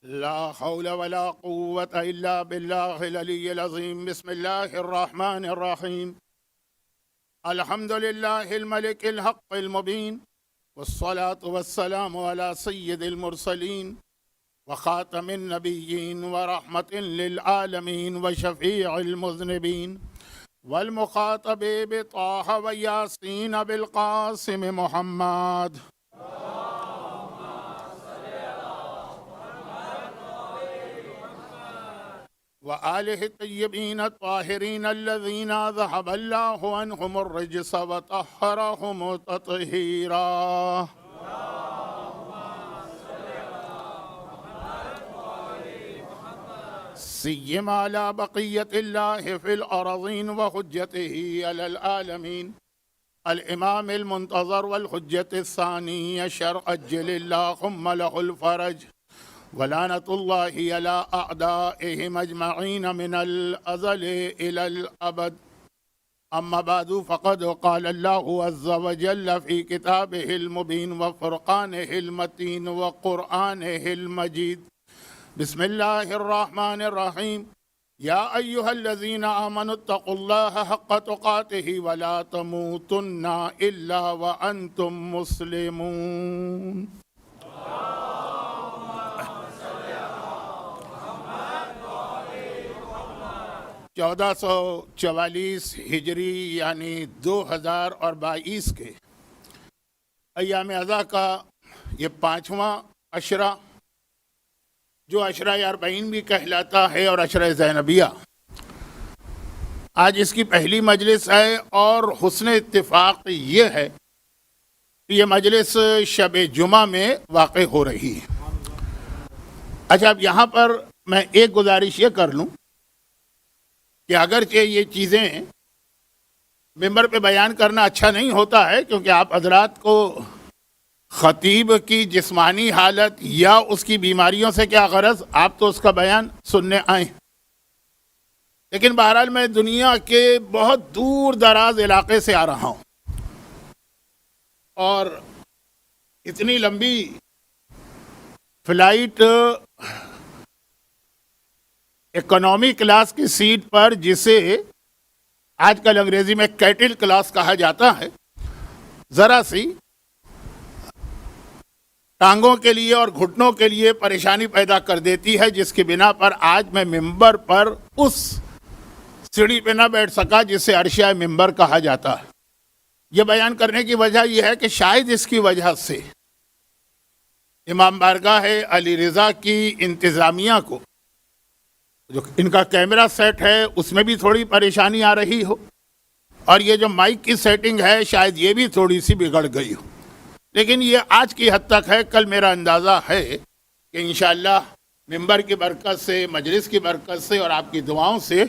لا حول ولا قوة إلا بالله العلي العظيم. بسم الله الرحمن الرحيم. الحمد لله الملك الحق المبين، والصلاة والسلام على سيد المرسلين وخاتم النبيين ورحمة للعالمين وشفيع المذنبين، والمخاطب بطه وياسين بالقاسم محمد. وآله الطيبين الطاهرين الذين ذهب الله عنهم الرجس وطهرهم تطهيرا. سيما على بقية الله في الأرضين وحجته على العالمين الإمام المنتظر والحجة الثانية شرع أجل اللهم له الفرج، ولعنة الله على أعدائهم أجمعين من الأزل إلى الأبد. أما بعد، فقد قال الله عز وجل في كتابه المبين وفرقانه المتين وقرآنه المجيد: بسم الله الرحمن الرحيم. يا أيها الذين آمنوا اتقوا الله حق تقاته ولا تموتن إلا وأنتم مسلمون. 1444 ہجری یعنی 2022 کے ایام ازا کا یہ 5واں عشرہ، جو عشرہ اربعین بھی کہلاتا ہے اور عشرہ زینبیہ، آج اس کی پہلی مجلس ہے، اور حسن اتفاق یہ ہے کہ یہ مجلس شب جمعہ میں واقع ہو رہی ہے۔ اچھا، اب یہاں پر میں ایک گزارش یہ کر لوں کہ اگرچہ یہ چیزیں ممبر پہ بیان کرنا اچھا نہیں ہوتا ہے، کیونکہ آپ حضرات کو خطیب کی جسمانی حالت یا اس کی بیماریوں سے کیا غرض، آپ تو اس کا بیان سننے آئیں، لیکن بہرحال میں دنیا کے بہت دور دراز علاقے سے آ رہا ہوں، اور اتنی لمبی فلائٹ اکنامی کلاس کی سیٹ پر، جسے آج کل انگریزی میں کیٹل کلاس کہا جاتا ہے، ذرا سی ٹانگوں کے لیے اور گھٹنوں کے لیے پریشانی پیدا کر دیتی ہے، جس کی بنا پر آج میں ممبر پر اس سیڑھی پہ نہ بیٹھ سکا جسے عرشہ ممبر کہا جاتا ہے۔ یہ بیان کرنے کی وجہ یہ ہے کہ شاید اس کی وجہ سے امام بارگاہ علی رضا کی انتظامیہ کو، جو ان کا کیمرہ سیٹ ہے، اس میں بھی تھوڑی پریشانی آ رہی ہو، اور یہ جو مائک کی سیٹنگ ہے شاید یہ بھی تھوڑی سی بگڑ گئی ہو، لیکن یہ آج کی حد تک ہے۔ کل میرا اندازہ ہے کہ انشاءاللہ ممبر کی برکت سے، مجلس کی برکت سے اور آپ کی دعاؤں سے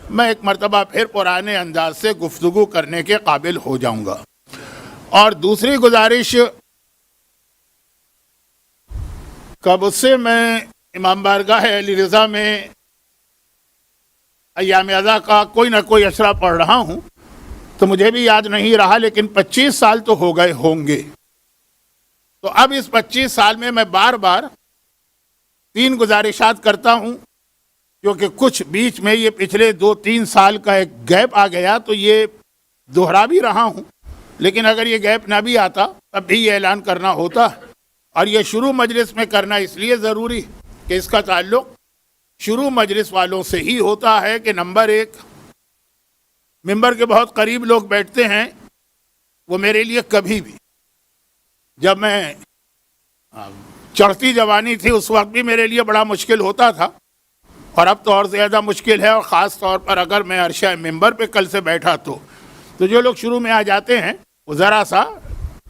میں ایک مرتبہ پھر پرانے انداز سے گفتگو کرنے کے قابل ہو جاؤں گا۔ اور دوسری گزارش، کب سے میں امام بارگاہ علی رضا میں ایام ازا کا کوئی نہ کوئی عشرہ پڑھ رہا ہوں، تو مجھے بھی یاد نہیں رہا، لیکن 25 سال تو ہو گئے ہوں گے۔ تو اب اس 25 سال میں بار بار 3 گزارشات کرتا ہوں، کیونکہ کچھ بیچ میں یہ پچھلے 2-3 سال کا ایک گیپ آ گیا، تو یہ دہرا بھی رہا ہوں، لیکن اگر یہ گیپ نہ بھی آتا تب بھی یہ اعلان کرنا ہوتا، اور یہ شروع مجلس میں کرنا اس لیے ضروری کہ اس کا تعلق شروع مجلس والوں سے ہی ہوتا ہے کہ نمبر 1، ممبر کے بہت قریب لوگ بیٹھتے ہیں، وہ میرے لیے کبھی بھی، جب میں چڑھتی جوانی تھی اس وقت بھی میرے لیے بڑا مشکل ہوتا تھا، اور اب تو اور زیادہ مشکل ہے، اور خاص طور پر اگر میں عرشہ ممبر پہ کل سے بیٹھا تو جو لوگ شروع میں آ جاتے ہیں وہ ذرا سا،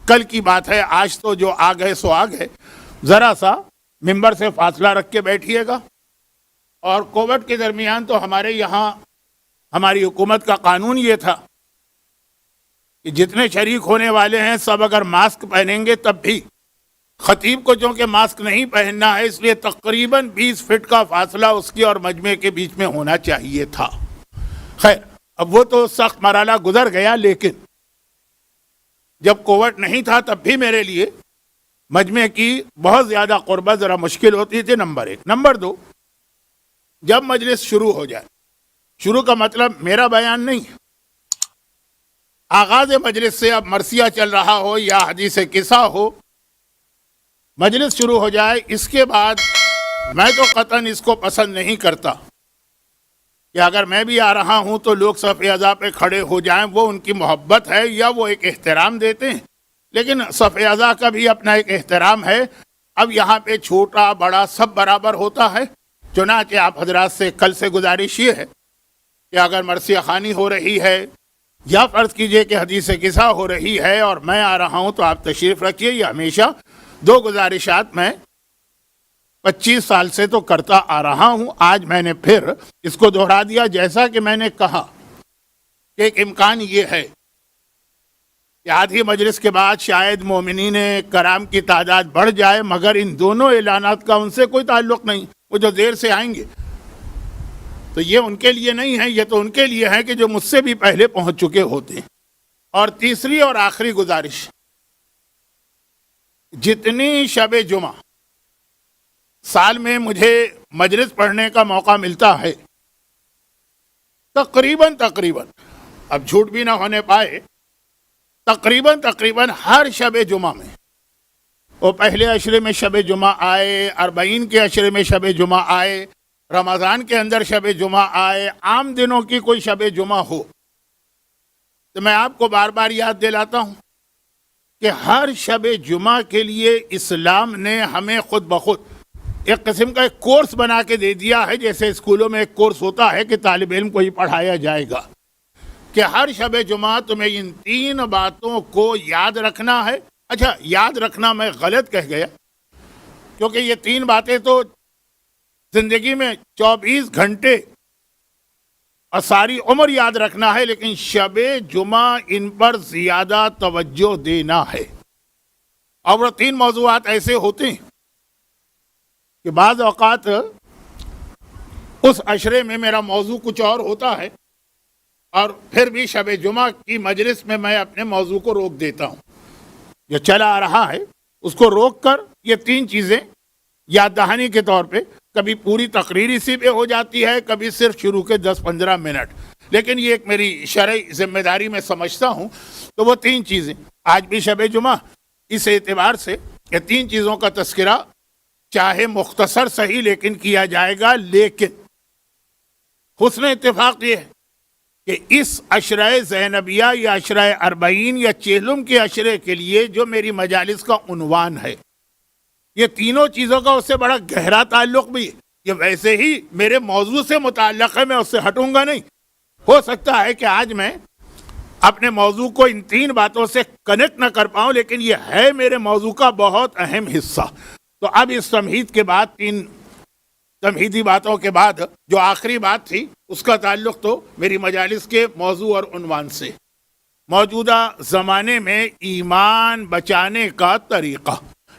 کل کی بات ہے، آج تو جو آ گئے سو آ گئے، ذرا سا ممبر سے فاصلہ رکھ کے بیٹھیے گا۔ اور کووڈ کے درمیان تو ہمارے یہاں ہماری حکومت کا قانون یہ تھا کہ جتنے شریک ہونے والے ہیں سب اگر ماسک پہنیں گے تب بھی خطیب کو چونکہ ماسک نہیں پہننا ہے، اس لیے تقریباً 20 فٹ کا فاصلہ اس کی اور مجمع کے بیچ میں ہونا چاہیے تھا۔ خیر، اب وہ تو سخت مرحلہ گزر گیا، لیکن جب کووڈ نہیں تھا تب بھی میرے لیے مجمع کی بہت زیادہ قربت ذرا مشکل ہوتی تھی، نمبر 1۔ نمبر 2، جب مجلس شروع ہو جائے، شروع کا مطلب میرا بیان نہیں، آغاز مجلس سے اب مرثیہ چل رہا ہو یا حدیث قصہ ہو، مجلس شروع ہو جائے، اس کے بعد میں تو قطعاً اس کو پسند نہیں کرتا کہ اگر میں بھی آ رہا ہوں تو لوگ صف اعضاء پہ کھڑے ہو جائیں، وہ ان کی محبت ہے یا وہ ایک احترام دیتے ہیں، لیکن صف اعضاء کا بھی اپنا ایک احترام ہے۔ اب یہاں پہ چھوٹا بڑا سب برابر ہوتا ہے، چنانچہ آپ حضرات سے کل سے گزارش یہ ہے کہ اگر مرثیہ خوانی ہو رہی ہے یا فرض کیجئے کہ حدیث قصہ ہو رہی ہے اور میں آ رہا ہوں تو آپ تشریف رکھیے۔ یہ ہمیشہ دو گزارشات میں 25 سال سے تو کرتا آ رہا ہوں، آج میں نے پھر اس کو دہرا دیا۔ جیسا کہ میں نے کہا کہ ایک امکان یہ ہے کہ آدھی مجلس کے بعد شاید مومنین کرام کی تعداد بڑھ جائے، مگر ان دونوں اعلانات کا ان سے کوئی تعلق نہیں۔ وہ جو دیر سے آئیں گے تو یہ ان کے لیے نہیں ہے، یہ تو ان کے لیے ہے کہ جو مجھ سے بھی پہلے پہنچ چکے ہوتے ہیں۔ اور تیسری اور آخری گزارش، جتنی شب جمعہ سال میں مجھے مجلس پڑھنے کا موقع ملتا ہے، تقریباً اب جھوٹ بھی نہ ہونے پائے، تقریباً ہر شب جمعہ میں، وہ پہلے عشرے میں شب جمعہ آئے، 40 کے عشرے میں شب جمعہ آئے، رمضان کے اندر شب جمعہ آئے، عام دنوں کی کوئی شب جمعہ ہو، تو میں آپ کو بار بار یاد دلاتا ہوں کہ ہر شب جمعہ کے لیے اسلام نے ہمیں خود بخود ایک قسم کا ایک کورس بنا کے دے دیا ہے، جیسے اسکولوں میں ایک کورس ہوتا ہے کہ طالب علم کو ہی پڑھایا جائے گا، کہ ہر شب جمعہ تمہیں ان 3 باتوں کو یاد رکھنا ہے۔ اچھا، یاد رکھنا میں غلط کہہ گیا، کیونکہ یہ 3 باتیں تو زندگی میں 24 گھنٹے اور ساری عمر یاد رکھنا ہے، لیکن شب جمعہ ان پر زیادہ توجہ دینا ہے۔ اور وہ 3 موضوعات ایسے ہوتے ہیں کہ بعض اوقات اس عشرے میں میرا موضوع کچھ اور ہوتا ہے، اور پھر بھی شب جمعہ کی مجلس میں میں اپنے موضوع کو روک دیتا ہوں، جو چلا آ رہا ہے اس کو روک کر یہ 3 چیزیں یاد دہانی کے طور پہ، کبھی پوری تقریر اسی پہ ہو جاتی ہے، کبھی صرف شروع کے 10-15 منٹ، لیکن یہ ایک میری شرعی ذمہ داری میں سمجھتا ہوں۔ تو وہ 3 چیزیں آج بھی شب جمعہ، اس اعتبار سے یہ 3 چیزوں کا تذکرہ چاہے مختصر صحیح لیکن کیا جائے گا، لیکن حسن اتفاق یہ ہے کہ اس عشرہ زینبیہ یا عشرہ 40 یا چہلم کے عشرے کے لیے جو میری مجالس کا عنوان ہے، یہ تینوں چیزوں کا اس سے بڑا گہرا تعلق بھی ہے۔ یہ ویسے ہی میرے موضوع سے متعلق ہے، میں اس سے ہٹوں گا نہیں۔ ہو سکتا ہے کہ آج میں اپنے موضوع کو ان 3 باتوں سے کنیکٹ نہ کر پاؤں، لیکن یہ ہے میرے موضوع کا بہت اہم حصہ۔ تو اب اس تمہید کے بعد، 3 تمہیدی باتوں کے بعد جو آخری بات تھی، اس کا تعلق تو میری مجالس کے موضوع اور عنوان سے، موجودہ زمانے میں ایمان بچانے کا طریقہ۔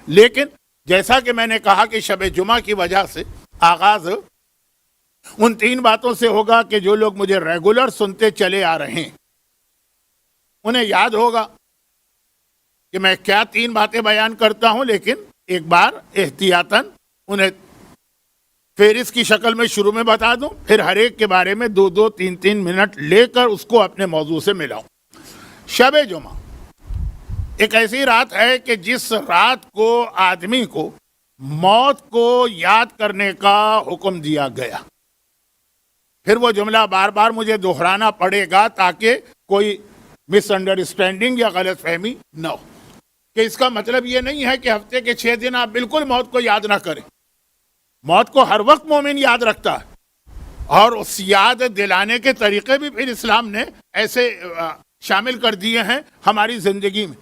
لیکن جیسا کہ میں نے کہا کہ شب جمعہ کی وجہ سے آغاز ان 3 باتوں سے ہوگا کہ جو لوگ مجھے ریگولر سنتے چلے آ رہے ہیں انہیں یاد ہوگا کہ میں کیا 3 باتیں بیان کرتا ہوں، لیکن ایک بار احتیاطاً انہیں فہرست کی شکل میں شروع میں بتا دوں، پھر ہر ایک کے بارے میں 2-2 3-3 منٹ لے کر اس کو اپنے موضوع سے ملاؤں۔ شب جمعہ ایک ایسی رات ہے کہ جس رات کو آدمی کو موت کو یاد کرنے کا حکم دیا گیا۔ پھر وہ جملہ بار بار مجھے دہرانا پڑے گا تاکہ کوئی مس انڈرسٹینڈنگ یا غلط فہمی نہ ہو، کہ اس کا مطلب یہ نہیں ہے کہ ہفتے کے 6 دن آپ بالکل موت کو یاد نہ کریں۔ موت کو ہر وقت مومن یاد رکھتا ہے، اور اس یاد دلانے کے طریقے بھی پھر اسلام نے ایسے شامل کر دیے ہیں ہماری زندگی میں۔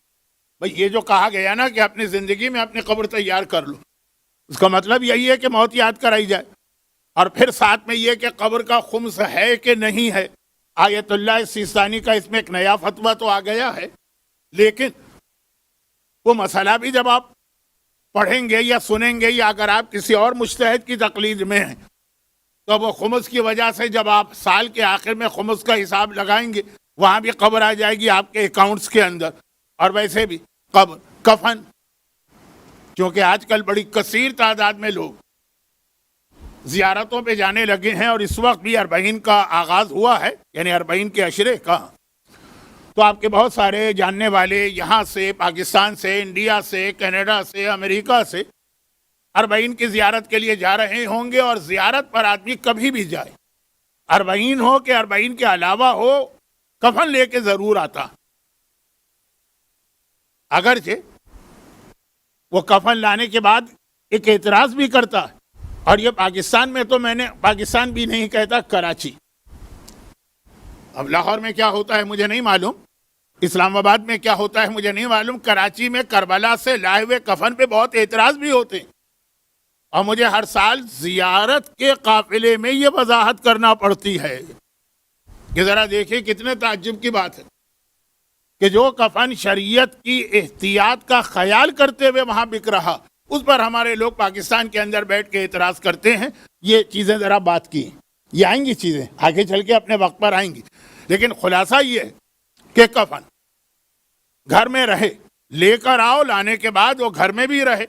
بھئی یہ جو کہا گیا نا کہ اپنی زندگی میں اپنی قبر تیار کر لو، اس کا مطلب یہی ہے کہ موت یاد کرائی جائے، اور پھر ساتھ میں یہ کہ قبر کا خمس ہے کہ نہیں ہے۔ آیت اللہ سیستانی کا اس میں ایک نیا فتویٰ تو آ گیا ہے، لیکن وہ مسئلہ بھی جب آپ پڑھیں گے یا سنیں گے، یا اگر آپ کسی اور مجتہد کی تقلید میں ہیں، تو وہ خمس کی وجہ سے جب آپ سال کے آخر میں خمس کا حساب لگائیں گے، وہاں بھی قبر آ جائے گی آپ کے اکاؤنٹس کے اندر۔ اور ویسے بھی قبر، کفن، چونکہ آج کل بڑی کثیر تعداد میں لوگ زیارتوں پہ جانے لگے ہیں اور اس وقت بھی اربعین کا آغاز ہوا ہے، یعنی اربعین کے عشرے کا، تو آپ کے بہت سارے جاننے والے یہاں سے، پاکستان سے، انڈیا سے، کینیڈا سے، امریکہ سے اربعین کی زیارت کے لیے جا رہے ہوں گے۔ اور زیارت پر آدمی کبھی بھی جائے، اربعین ہو کہ اربعین کے علاوہ ہو، کفن لے کے ضرور آتا، اگرچہ وہ کفن لانے کے بعد ایک اعتراض بھی کرتا ہے، اور یہ پاکستان میں تو میں نے پاکستان بھی نہیں کہتا، کراچی، اب لاہور میں کیا ہوتا ہے مجھے نہیں معلوم، اسلام آباد میں کیا ہوتا ہے مجھے نہیں معلوم، کراچی میں کربلا سے لائے ہوئے کفن پہ بہت اعتراض بھی ہوتے ہیں، اور مجھے ہر سال زیارت کے قافلے میں یہ وضاحت کرنا پڑتی ہے کہ ذرا دیکھیں کتنے تعجب کی بات ہے کہ جو کفن شریعت کی احتیاط کا خیال کرتے ہوئے وہاں بک رہا، اس پر ہمارے لوگ پاکستان کے اندر بیٹھ کے اعتراض کرتے ہیں۔ یہ چیزیں ذرا بات کی، یہ آئیں گی چیزیں آگے چل کے اپنے وقت پر آئیں گی، لیکن خلاصہ یہ ہے کہ کفن گھر میں رہے، لے کر آؤ، لانے کے بعد وہ گھر میں بھی رہے۔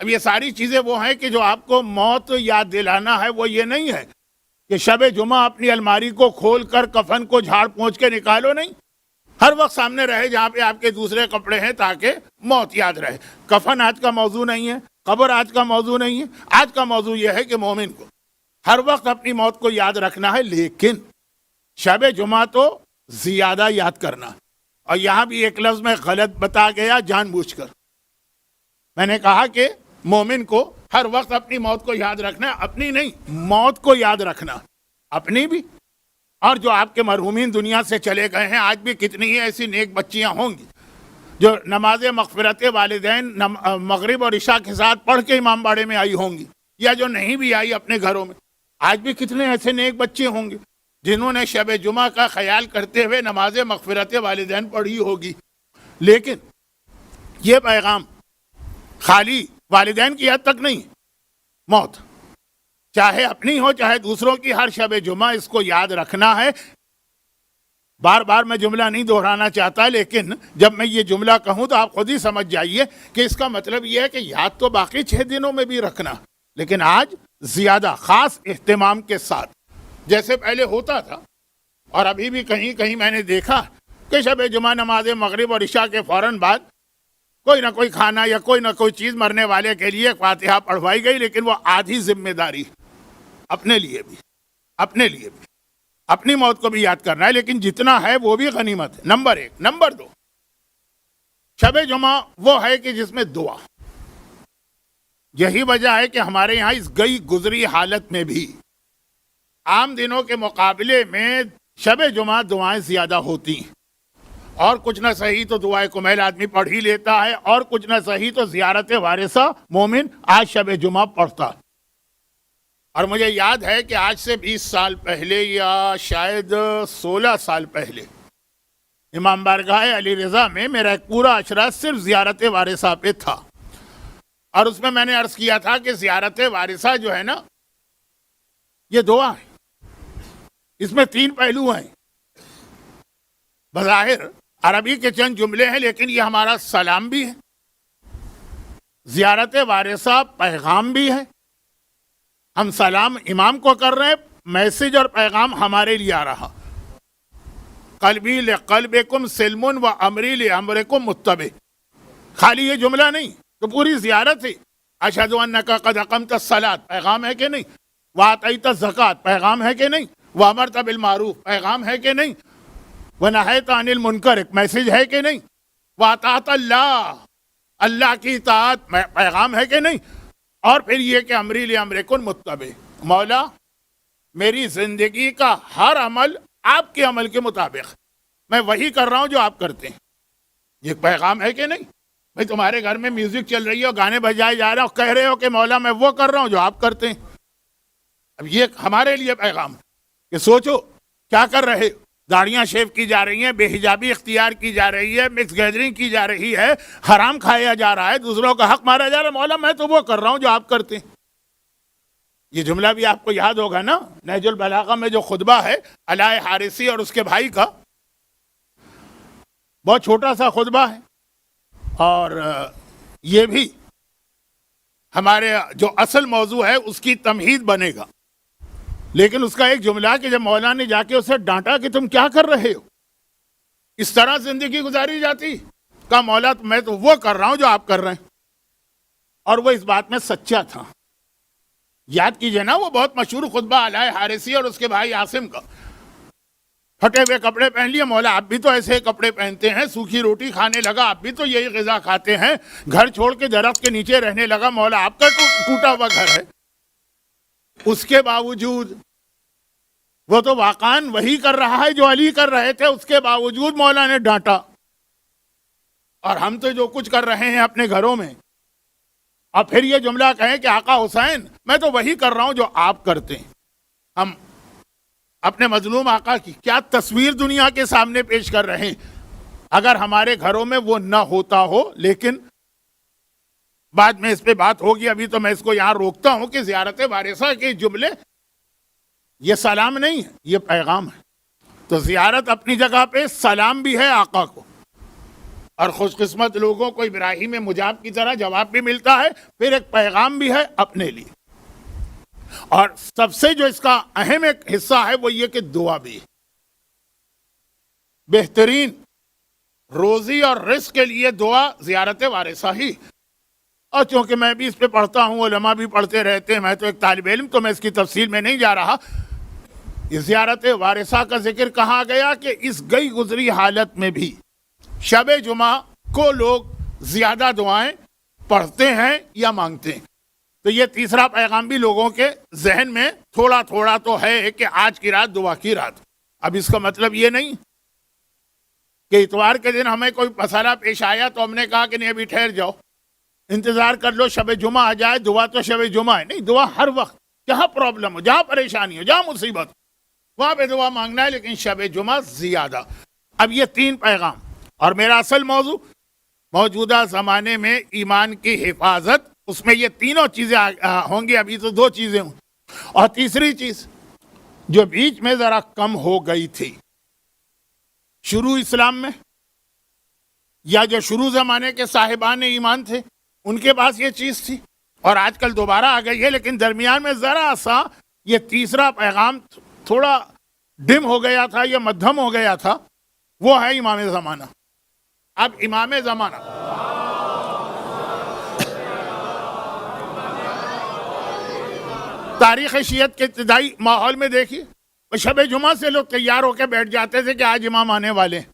اب یہ ساری چیزیں وہ ہیں کہ جو آپ کو موت یاد دلانا ہے، وہ یہ نہیں ہے کہ شب جمعہ اپنی الماری کو کھول کر کفن کو جھاڑ پونچھ کے نکالو، نہیں، ہر وقت سامنے رہے جہاں پہ آپ کے دوسرے کپڑے ہیں تاکہ موت یاد رہے۔ کفن آج کا موضوع نہیں ہے، قبر آج کا موضوع نہیں ہے، آج کا موضوع یہ ہے کہ مومن کو ہر وقت اپنی موت کو یاد رکھنا ہے، لیکن شب جمعہ تو زیادہ یاد کرنا۔ اور یہاں بھی ایک لفظ میں غلط بتا گیا جان بوجھ کر، میں نے کہا کہ مومن کو ہر وقت اپنی موت کو یاد رکھنا ہے، اپنی نہیں، موت کو یاد رکھنا، اپنی بھی، اور جو آپ کے مرحومین دنیا سے چلے گئے ہیں، آج بھی کتنی ہی ایسی نیک بچیاں ہوں گی جو نماز مغفرت والدین مغرب اور عشاء کے ساتھ پڑھ کے امام باڑے میں آئی ہوں گی، یا جو نہیں بھی آئی اپنے گھروں میں۔ آج بھی کتنے ایسے نیک بچے ہوں گے جنہوں نے شب جمعہ کا خیال کرتے ہوئے نماز مغفرت والدین پڑھی ہوگی، لیکن یہ پیغام خالی والدین کی حد تک نہیں، موت چاہے اپنی ہو چاہے دوسروں کی، ہر شب جمعہ اس کو یاد رکھنا ہے۔ بار بار میں جملہ نہیں دہرانا چاہتا، لیکن جب میں یہ جملہ کہوں تو آپ خود ہی سمجھ جائیے کہ اس کا مطلب یہ ہے کہ یاد تو باقی 6 دنوں میں بھی رکھنا، لیکن آج زیادہ خاص اہتمام کے ساتھ، جیسے پہلے ہوتا تھا۔ اور ابھی بھی کہیں کہیں میں نے دیکھا کہ شب جمعہ نماز مغرب اور عشاء کے فوراً بعد کوئی نہ کوئی کھانا یا کوئی نہ کوئی چیز مرنے والے کے لیے فاتحہ پڑھوائی گئی، لیکن وہ آدھی ذمہ داری اپنے لیے بھی، اپنی موت کو بھی یاد کرنا ہے، لیکن جتنا ہے وہ بھی غنیمت ہے، نمبر 1۔ نمبر 2، شب جمعہ وہ ہے کہ جس میں دعا، یہی وجہ ہے کہ ہمارے یہاں اس گئی گزری حالت میں بھی عام دنوں کے مقابلے میں شب جمعہ دعائیں زیادہ ہوتی ہیں، اور کچھ نہ صحیح تو دعائے کمیل آدمی پڑھ ہی لیتا ہے، اور کچھ نہ صحیح تو زیارت وارثہ مومن آج شب جمعہ پڑھتا ہے۔ اور مجھے یاد ہے کہ آج سے 20 سال پہلے یا شاید 16 سال پہلے امام بارگاہ علی رضا میں میرا ایک پورا عشرہ صرف زیارت وارثہ پہ تھا، اور اس میں میں نے عرض کیا تھا کہ زیارت وارثہ جو ہے نا، یہ دعا ہے، اس میں 3 پہلو ہیں۔ بظاہر عربی کے چند جملے ہیں، لیکن یہ ہمارا سلام بھی ہے، زیارت وارثہ پیغام بھی ہے، ہم سلام امام کو کر رہے ہیں، میسج اور پیغام ہمارے لیے آ رہا، قلبی لقلبکم سلم و امری لامرکم متبع، خالی یہ جملہ نہیں تو پوری زیارت ہے۔ اشہد انک قد اقمت الصلاۃ، پیغام ہے کہ نہیں؟ وآتیت الزکوٰۃ، پیغام ہے کہ نہیں؟ وامرت بالمعروف، پیغام ہے کہ نہیں؟ ونہیت عن المنکر، ایک میسج ہے کہ نہیں؟ واطاعت اللہ، اللہ کی اطاعت، پیغام ہے کہ نہیں؟ اور پھر یہ کہ امری لامرکم متبع، مولا میری زندگی کا ہر عمل آپ کے عمل کے مطابق، میں وہی کر رہا ہوں جو آپ کرتے ہیں، یہ پیغام ہے کہ نہیں؟ بھئی تمہارے گھر میں میوزک چل رہی ہے اور گانے بجائے جا رہے ہیں اور کہہ رہے ہو کہ مولا میں وہ کر رہا ہوں جو آپ کرتے ہیں، اب یہ ہمارے لیے پیغام کہ سوچو کیا کر رہے ہو، داڑیاں شیو کی جا رہی ہیں، بے حجابی اختیار کی جا رہی ہے، مکس گیدرنگ کی جا رہی ہے، حرام کھایا جا رہا ہے، دوسروں کا حق مارا جا رہا ہے، مولا میں تو وہ کر رہا ہوں جو آپ کرتے ہیں۔ یہ جملہ بھی آپ کو یاد ہوگا نا، نہج البلاغہ میں جو خطبہ ہے علاء حارثی اور اس کے بھائی کا، بہت چھوٹا سا خطبہ ہے، اور یہ بھی ہمارے جو اصل موضوع ہے اس کی تمہید بنے گا، لیکن اس کا ایک جملہ کہ جب مولا نے جا کے اسے ڈانٹا کہ تم کیا کر رہے ہو، اس طرح زندگی گزاری جاتی، کہا مولا میں تو وہ کر رہا ہوں جو آپ کر رہے ہیں، اور وہ اس بات میں سچا تھا۔ یاد کیجئے نا وہ بہت مشہور خطبہ علاء حارثی اور اس کے بھائی عاصم کا، پھٹے ہوئے کپڑے پہن لیے، مولا آپ بھی تو ایسے کپڑے پہنتے ہیں، سوکھی روٹی کھانے لگا، آپ بھی تو یہی غذا کھاتے ہیں، گھر چھوڑ کے درخت کے نیچے رہنے لگا، مولا آپ کا ٹوٹا ہوا گھر ہے۔ اس کے باوجود وہ تو واقعاً وہی کر رہا ہے جو علی کر رہے تھے، اس کے باوجود مولا نے ڈانٹا۔ اور ہم تو جو کچھ کر رہے ہیں اپنے گھروں میں، اور پھر یہ جملہ کہیں کہ آقا حسین میں تو وہی کر رہا ہوں جو آپ کرتے ہیں۔ ہم اپنے مظلوم آقا کی کیا تصویر دنیا کے سامنے پیش کر رہے ہیں، اگر ہمارے گھروں میں وہ نہ ہوتا ہو۔ لیکن بعد میں اس پہ بات ہوگی، ابھی تو میں اس کو یہاں روکتا ہوں کہ زیارت وارثہ کے جملے یہ سلام نہیں ہے، یہ پیغام ہے۔ تو زیارت اپنی جگہ پہ سلام بھی ہے آقا کو، اور خوش قسمت لوگوں کو ابراہیم مجاب کی طرح جواب بھی ملتا ہے، پھر ایک پیغام بھی ہے اپنے لیے۔ اور سب سے جو اس کا اہم ایک حصہ ہے وہ یہ کہ دعا بھی ہے۔ بہترین روزی اور رزق کے لیے دعا زیارت وارثہ ہی، اور چونکہ میں بھی اس پہ پڑھتا ہوں، علماء بھی پڑھتے رہتے ہیں، میں تو ایک طالب علم، تو میں اس کی تفصیل میں نہیں جا رہا۔ زیارت وارثہ کا ذکر کہا گیا کہ اس گئی گزری حالت میں بھی شب جمعہ کو لوگ زیادہ دعائیں پڑھتے ہیں یا مانگتے ہیں۔ تو یہ تیسرا پیغام بھی لوگوں کے ذہن میں تھوڑا تھوڑا تو ہے کہ آج کی رات دعا کی رات۔ اب اس کا مطلب یہ نہیں کہ اتوار کے دن ہمیں کوئی مسئلہ پیش آیا تو ہم نے کہا کہ نہیں ابھی ٹھہر جاؤ، انتظار کر لو شب جمعہ آ جائے، دعا تو شب جمعہ ہے۔ نہیں، دعا ہر وقت، جہاں پرابلم ہو، جہاں پریشانی ہو، جہاں مصیبت، وہاں پہ دعا مانگنا ہے، لیکن شب جمعہ زیادہ۔ اب یہ تین پیغام، اور میرا اصل موضوع موجودہ زمانے میں ایمان کی حفاظت، اس میں یہ تینوں چیزیں ہوں گی۔ ابھی تو دو چیزیں ہوں، اور تیسری چیز جو بیچ میں ذرا کم ہو گئی تھی شروع اسلام میں، یا جو شروع زمانے کے صاحبان ایمان تھے ان کے پاس یہ چیز تھی، اور آج کل دوبارہ آ گئی ہے، لیکن درمیان میں ذرا سا یہ تیسرا پیغام تھوڑا ڈم ہو گیا تھا یا مدھم ہو گیا تھا، وہ ہے امام زمانہ۔ اب امام زمانہ تاریخ شیعت کے ابتدائی ماحول میں دیکھیے، شب جمعہ سے لوگ تیار ہو کے بیٹھ جاتے تھے کہ آج امام آنے والے ہیں،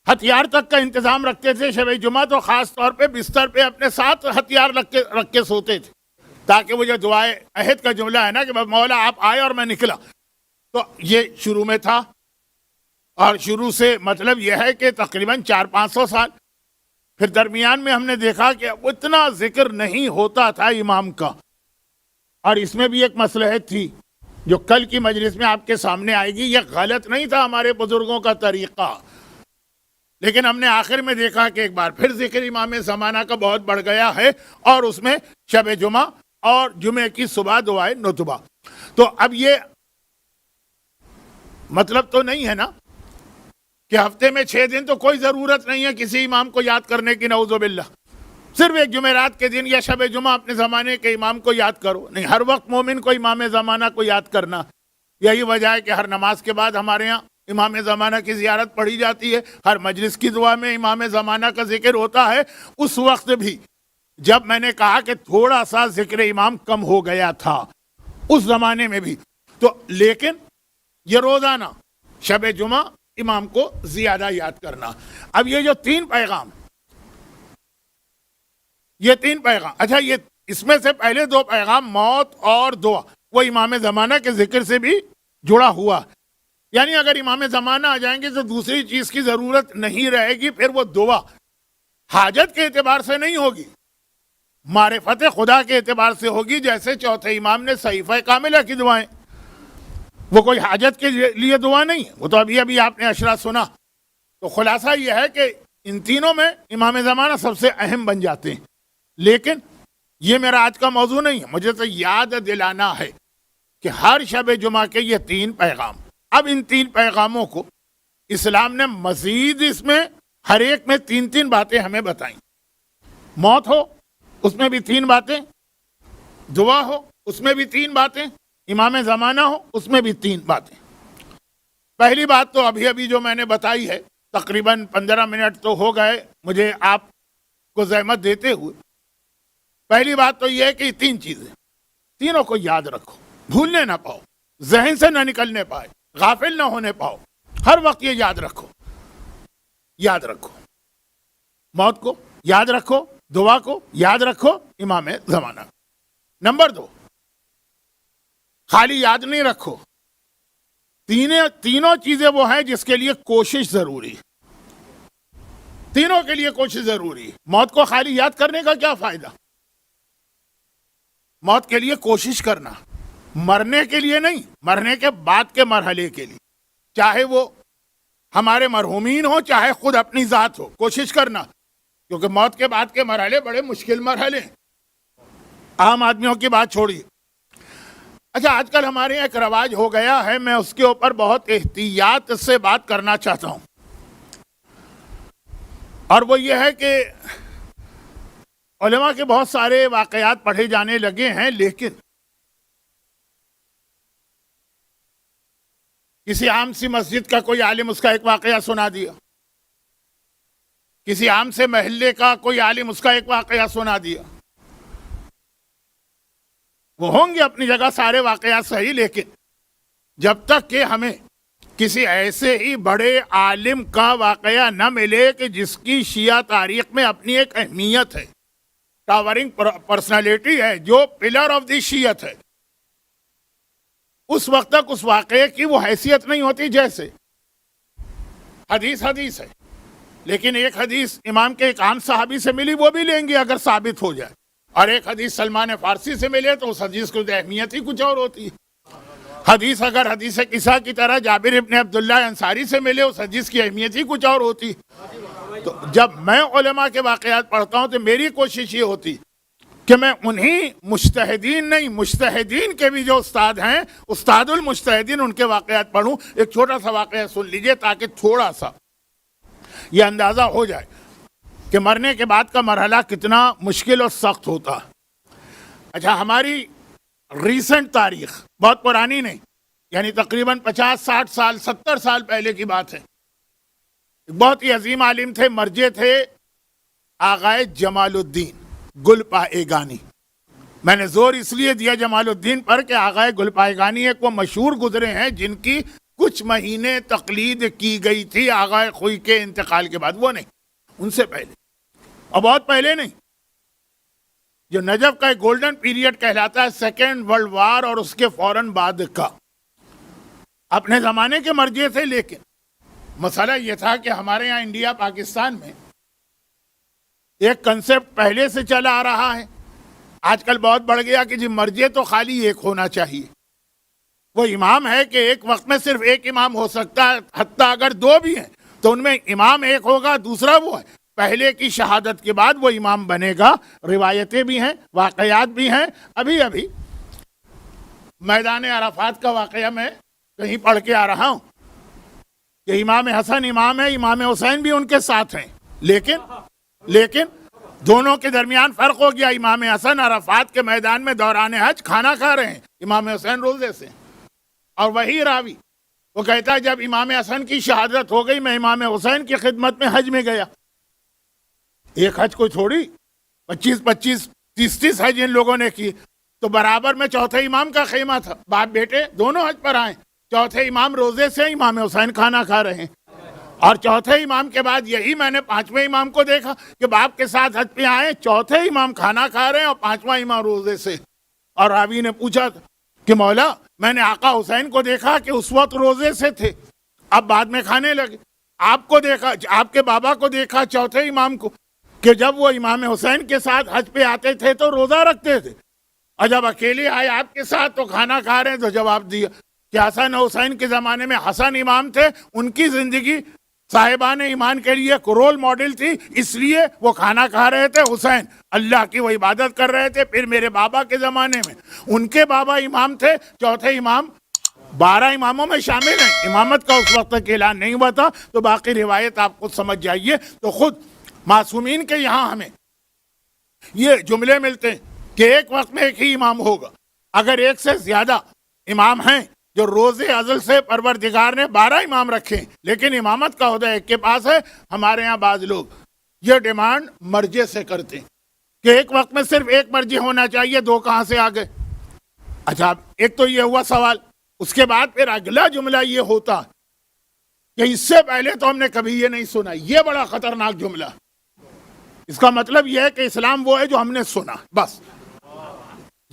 ہتھیار تک کا انتظام رکھتے تھے۔ شب جمعہ تو خاص طور پہ بستر پہ اپنے ساتھ ہتھیار رکھ کے سوتے تھے، تاکہ وہ جو دعائے عہد کا جملہ ہے نا کہ مولا آپ آئے اور میں نکلا، تو یہ شروع میں تھا۔ اور شروع سے مطلب یہ ہے کہ تقریباً 400-500 سال، پھر درمیان میں ہم نے دیکھا کہ اتنا ذکر نہیں ہوتا تھا امام کا، اور اس میں بھی ایک مصلحت تھی جو کل کی مجلس میں آپ کے سامنے آئے گی۔ یہ غلط نہیں تھا ہمارے بزرگوں کا طریقہ، لیکن ہم نے آخر میں دیکھا کہ ایک بار پھر ذکر امام زمانہ کا بہت بڑھ گیا ہے، اور اس میں شب جمعہ اور جمعے کی صبح دعائے نتبہ۔ تو اب یہ مطلب تو نہیں ہے نا کہ ہفتے میں 6 دن تو کوئی ضرورت نہیں ہے کسی امام کو یاد کرنے کی، نعوذ باللہ، صرف ایک جمعرات کے دن یا شب جمعہ اپنے زمانے کے امام کو یاد کرو۔ نہیں، ہر وقت مومن کو امام زمانہ کو یاد کرنا، یہی وجہ ہے کہ ہر نماز کے بعد ہمارے یہاں امام زمانہ کی زیارت پڑھی جاتی ہے، ہر مجلس کی دعا میں امام زمانہ کا ذکر ہوتا ہے۔ اس وقت بھی جب میں نے کہا کہ تھوڑا سا ذکر امام کم ہو گیا تھا اس زمانے میں بھی، تو لیکن یہ روزانہ شب جمعہ امام کو زیادہ یاد کرنا۔ اب یہ جو تین پیغام، اچھا، یہ اس میں سے پہلے 2 پیغام موت اور دعا، وہ امام زمانہ کے ذکر سے بھی جڑا ہوا، یعنی اگر امام زمانہ آ جائیں گے تو دوسری چیز کی ضرورت نہیں رہے گی، پھر وہ دعا حاجت کے اعتبار سے نہیں ہوگی، معرفت خدا کے اعتبار سے ہوگی۔ جیسے چوتھے امام نے صحیفہ کاملہ کی دعائیں، وہ کوئی حاجت کے لیے دعا نہیں ہے، وہ تو ابھی آپ نے اشرا سنا۔ تو خلاصہ یہ ہے کہ ان تینوں میں امام زمانہ سب سے اہم بن جاتے ہیں، لیکن یہ میرا آج کا موضوع نہیں ہے، مجھے تو یاد دلانا ہے کہ ہر شب جمعہ کے یہ 3 پیغام، اب ان 3 پیغاموں کو اسلام نے مزید اس میں ہر ایک میں 3 باتیں ہمیں بتائیں۔ موت ہو اس میں بھی 3 باتیں، دعا ہو اس میں بھی 3 باتیں، امام زمانہ ہو اس میں بھی 3 باتیں۔ پہلی بات تو ابھی جو میں نے بتائی ہے، تقریباً 15 منٹ تو ہو گئے مجھے آپ کو زحمت دیتے ہوئے۔ پہلی بات تو یہ ہے کہ 3 چیزیں، تینوں کو یاد رکھو، بھولنے نہ پاؤ، ذہن سے نہ نکلنے پائے، غافل نہ ہونے پاؤ، ہر وقت یہ یاد رکھو، یاد رکھو موت کو، یاد رکھو دعا کو، یاد رکھو امام زمانہ۔ نمبر 2، خالی یاد نہیں رکھو، تینوں چیزیں وہ ہیں جس کے لیے کوشش ضروری ہے، تینوں کے لیے کوشش ضروری ہے۔ موت کو خالی یاد کرنے کا کیا فائدہ؟ موت کے لیے کوشش کرنا، مرنے کے لیے نہیں، مرنے کے بعد کے مرحلے کے لیے، چاہے وہ ہمارے مرحومین ہو چاہے خود اپنی ذات ہو، کوشش کرنا، کیونکہ موت کے بعد کے مرحلے بڑے مشکل مرحلے ہیں، عام آدمیوں کی بات چھوڑیے۔ اچھا، آج کل ہمارے یہاں ایک رواج ہو گیا ہے، میں اس کے اوپر بہت احتیاط سے بات کرنا چاہتا ہوں، اور وہ یہ ہے کہ علماء کے بہت سارے واقعات پڑھے جانے لگے ہیں، لیکن کسی عام سی مسجد کا کوئی عالم اس کا ایک واقعہ سنا دیا، کسی عام سے محلے کا کوئی عالم اس کا ایک واقعہ سنا دیا۔ وہ ہوں گے اپنی جگہ سارے واقعات صحیح، لیکن جب تک کہ ہمیں کسی ایسے ہی بڑے عالم کا واقعہ نہ ملے کہ جس کی شیعہ تاریخ میں اپنی ایک اہمیت ہے، ٹاورنگ پرسنالٹی ہے، جو پلر آف دی شیعت ہے، اس وقت تک اس واقعے کی وہ حیثیت نہیں ہوتی۔ جیسے حدیث ہے، لیکن ایک حدیث امام کے ایک عام صحابی سے ملی، وہ بھی لیں گے اگر ثابت ہو جائے، اور ایک حدیث سلمان فارسی سے ملے تو اس حدیث کی اہمیت ہی کچھ اور ہوتی ہے۔ حدیث اگر حدیث قصہ کی طرح جابر ابن عبداللہ انصاری سے ملے، اس حدیث کی اہمیت ہی کچھ اور ہوتی ہے۔ تو جب میں علماء کے واقعات پڑھتا ہوں تو میری کوشش یہ ہوتی کہ میں انہی مجتہدین نہیں، مجتہدین کے بھی جو استاد ہیں، استاد المجتہدین، ان کے واقعات پڑھوں۔ ایک چھوٹا سا واقعہ سن لیجئے تاکہ تھوڑا سا یہ اندازہ ہو جائے کہ مرنے کے بعد کا مرحلہ کتنا مشکل اور سخت ہوتا ہے۔ اچھا، ہماری ریسنٹ تاریخ، بہت پرانی نہیں، یعنی تقریباً 50 60 سال 70 سال پہلے کی بات ہے، بہت ہی عظیم عالم تھے، مرجع تھے، آغائے جمال الدین گل پائیگانی۔ میں نے زور اس لیے دیا جمال الدین پر کہ آغائے گل پائیگانی ایک وہ مشہور گزرے ہیں جن کی کچھ مہینے تقلید کی گئی تھی آغائے خوئی کے انتقال کے بعد، وہ نہیں، ان سے پہلے، اور بہت پہلے نہیں، جو نجف کا ایک گولڈن پیریڈ کہلاتا ہے، سیکنڈ ورلڈ وار اور اس کے فوراً بعد کا، اپنے زمانے کے مرجع تھے۔ لیکن مسئلہ یہ تھا کہ ہمارے یہاں انڈیا پاکستان میں ایک کنسپٹ پہلے سے چلا آ رہا ہے، آج کل بہت بڑھ گیا کہ جی مرجع تو خالی ایک ہونا چاہیے، وہ امام ہے کہ ایک وقت میں صرف ایک امام ہو سکتا ہے، حتیٰ اگر 2 بھی ہیں تو ان میں امام ایک ہوگا، دوسرا وہ ہے، پہلے کی شہادت کے بعد وہ امام بنے گا۔ روایتیں بھی ہیں، واقعات بھی ہیں۔ ابھی میدان عرفات کا واقعہ میں کہیں پڑھ کے آ رہا ہوں کہ امام حسن امام ہے، امام حسین بھی ان کے ساتھ ہیں، لیکن دونوں کے درمیان فرق ہو گیا۔ امام حسن عرفات کے میدان میں دوران حج کھانا کھا رہے ہیں، امام حسین روزے سے، اور وہی راوی وہ کہتا ہے جب امام حسن کی شہادت ہو گئی میں امام حسین کی خدمت میں حج میں گیا۔ ایک حج کوئی تھوڑی، 25 30 حج ان لوگوں نے کی، تو برابر میں چوتھے امام کا خیمہ تھا، باپ بیٹے دونوں حج پر آئے، چوتھے امام روزے سے، امام حسین کھانا کھا رہے ہیں، اور چوتھے امام کے بعد یہی میں نے 5ویں امام کو دیکھا کہ باپ کے ساتھ حج پہ آئے، چوتھے امام کھانا کھا رہے ہیں اور 5واں امام روزے سے۔ اور راوی نے پوچھا کہ مولا میں نے آقا حسین کو دیکھا کہ اس وقت روزے سے تھے، اب بعد میں کھانے لگے، آپ کو دیکھا، آپ کے بابا کو دیکھا چوتھے امام کو کہ جب وہ امام حسین کے ساتھ حج پہ آتے تھے تو روزہ رکھتے تھے، اور جب اکیلے آئے آپ کے ساتھ تو کھانا کھا رہے ہیں۔ تو جواب دیا کہ حسن حسین کے زمانے میں حسن امام تھے، ان کی زندگی صاحبان ایمان کے لیے ایک رول ماڈل تھی، اس لیے وہ کھانا کھا رہے تھے، حسین اللہ کی وہ عبادت کر رہے تھے۔ پھر میرے بابا کے زمانے میں ان کے بابا امام تھے، چوتھے امام 12 اماموں میں شامل ہیں، امامت کا اس وقت تک اعلان نہیں ہوا تھا۔ تو باقی روایت آپ خود سمجھ جائیے۔ تو خود معصومین کے یہاں ہمیں یہ جملے ملتے ہیں کہ ایک وقت میں ایک ہی امام ہوگا. اگر ایک سے زیادہ امام ہیں جو روز ازل سے پروردگار نے 12 امام رکھے لیکن امامت کا عہدہ ایک کے پاس ہے. ہمارے ہاں بعض لوگ یہ ڈیمانڈ مرجے سے کرتے ہیں کہ ایک وقت میں صرف ایک مرجع ہونا چاہیے, 2 کہاں سے آ گئے؟ اچھا, ایک تو یہ ہوا سوال. اس کے بعد پھر اگلا جملہ یہ ہوتا کہ اس سے پہلے تو ہم نے کبھی یہ نہیں سنا. یہ بڑا خطرناک جملہ. اس کا مطلب یہ ہے کہ اسلام وہ ہے جو ہم نے سنا, بس.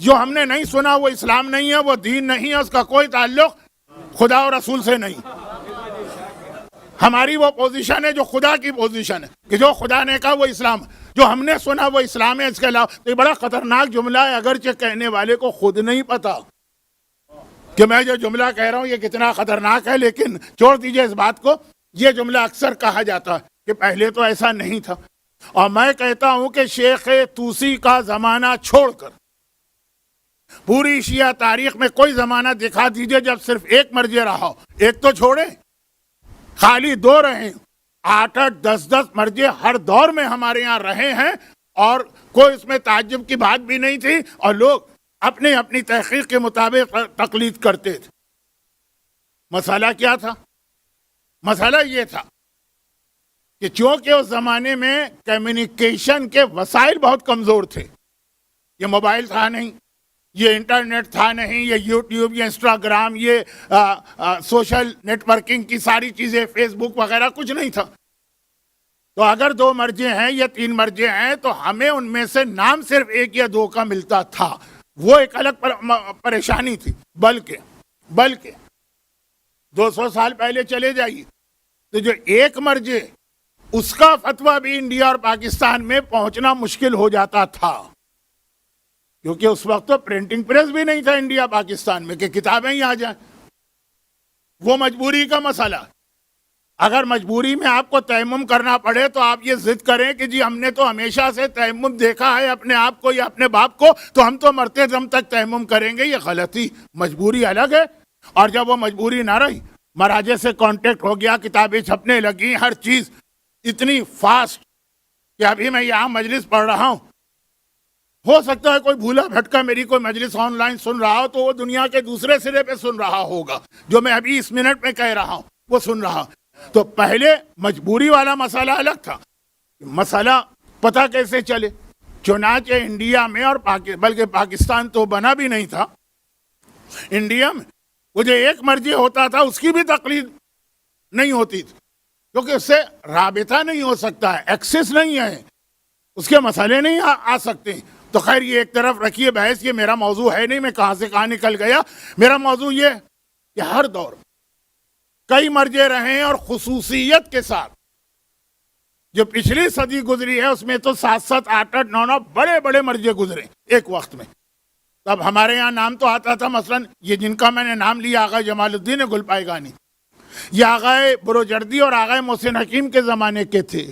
جو ہم نے نہیں سنا وہ اسلام نہیں ہے, وہ دین نہیں ہے, اس کا کوئی تعلق خدا اور رسول سے نہیں. ہماری وہ پوزیشن ہے جو خدا کی پوزیشن ہے کہ جو خدا نے کہا وہ اسلام ہے, جو ہم نے سنا وہ اسلام ہے. اس کے علاوہ یہ بڑا خطرناک جملہ ہے, اگرچہ کہنے والے کو خود نہیں پتا کہ میں جو جملہ کہہ رہا ہوں یہ کتنا خطرناک ہے, لیکن چھوڑ دیجئے اس بات کو. یہ جملہ اکثر کہا جاتا ہے کہ پہلے تو ایسا نہیں تھا, اور میں کہتا ہوں کہ شیخ طوسی کا زمانہ چھوڑ کر پوری شیعہ تاریخ میں کوئی زمانہ دکھا دیجئے جب صرف ایک مرجع رہا ہو. ایک تو چھوڑیں, خالی 2 رہے, 8-8 10-10 مرجع ہر دور میں ہمارے یہاں رہے ہیں, اور کوئی اس میں تعجب کی بات بھی نہیں تھی, اور لوگ اپنی اپنی تحقیق کے مطابق تقلید کرتے تھے. مسئلہ کیا تھا؟ مسئلہ یہ تھا کہ چونکہ اس زمانے میں کمیونیکیشن کے وسائل بہت کمزور تھے. یہ موبائل تھا نہیں, یہ انٹرنیٹ تھا نہیں, یہ یوٹیوب, یہ انسٹاگرام, یہ سوشل نیٹ ورکنگ کی ساری چیزیں, فیس بک وغیرہ کچھ نہیں تھا. تو اگر 2 مرجع ہیں یا 3 مرجع ہیں تو ہمیں ان میں سے نام صرف 1 یا 2 کا ملتا تھا. وہ ایک الگ پریشانی تھی. بلکہ 200 سال پہلے چلے جائیے تو جو ایک مرجع, اس کا فتویٰ بھی انڈیا اور پاکستان میں پہنچنا مشکل ہو جاتا تھا, کیونکہ اس وقت تو پرنٹنگ پریس بھی نہیں تھا انڈیا پاکستان میں کہ کتابیں ہی آ جائیں. وہ مجبوری کا مسئلہ. اگر مجبوری میں آپ کو تیمم کرنا پڑے تو آپ یہ ضد کریں کہ جی ہم نے تو ہمیشہ سے تیمم دیکھا ہے اپنے آپ کو یا اپنے باپ کو, تو ہم تو مرتے دم تک تیمم کریں گے. یہ غلطی. مجبوری الگ ہے, اور جب وہ مجبوری نہ رہی, مراجع سے کانٹیکٹ ہو گیا, کتابیں چھپنے لگی, ہر چیز اتنی فاسٹ کہ ابھی میں یہاں مجلس پڑھ رہا ہوں, ہو سکتا ہے کوئی بھولا بھٹکا میری کوئی مجلس آن لائن سن رہا ہو تو وہ دنیا کے دوسرے سرے پہ سن رہا ہوگا, جو میں ابھی اس منٹ میں کہہ رہا ہوں وہ سن رہا. تو پہلے مجبوری والا مسئلہ الگ تھا. مسئلہ پتہ کیسے چلے؟ چنانچہ انڈیا میں اور بلکہ پاکستان تو بنا بھی نہیں تھا, انڈیا میں وہ جو ایک مرجع ہوتا تھا اس کی بھی تقلید نہیں ہوتی تھی, کیونکہ اس سے رابطہ نہیں ہو سکتا ہے, ایکسس نہیں ہے, اس کے مسئلے نہیں آ سکتے. تو خیر یہ ایک طرف رکھیے بحث, یہ میرا موضوع ہے نہیں, میں کہاں سے کہاں نکل گیا. میرا موضوع یہ کہ ہر دور کئی مرجع رہے ہیں, اور خصوصیت کے ساتھ جو پچھلی صدی گزری ہے اس میں تو 7-7 8-8 9-9 بڑے بڑے مرجع گزرے ایک وقت میں. تب ہمارے یہاں نام تو آتا تھا, مثلا یہ جن کا میں نے نام لیا, آغا جمال الدین گلپائگانی, یہ آغا بروجردی اور آغا محسن حکیم کے زمانے کے تھے.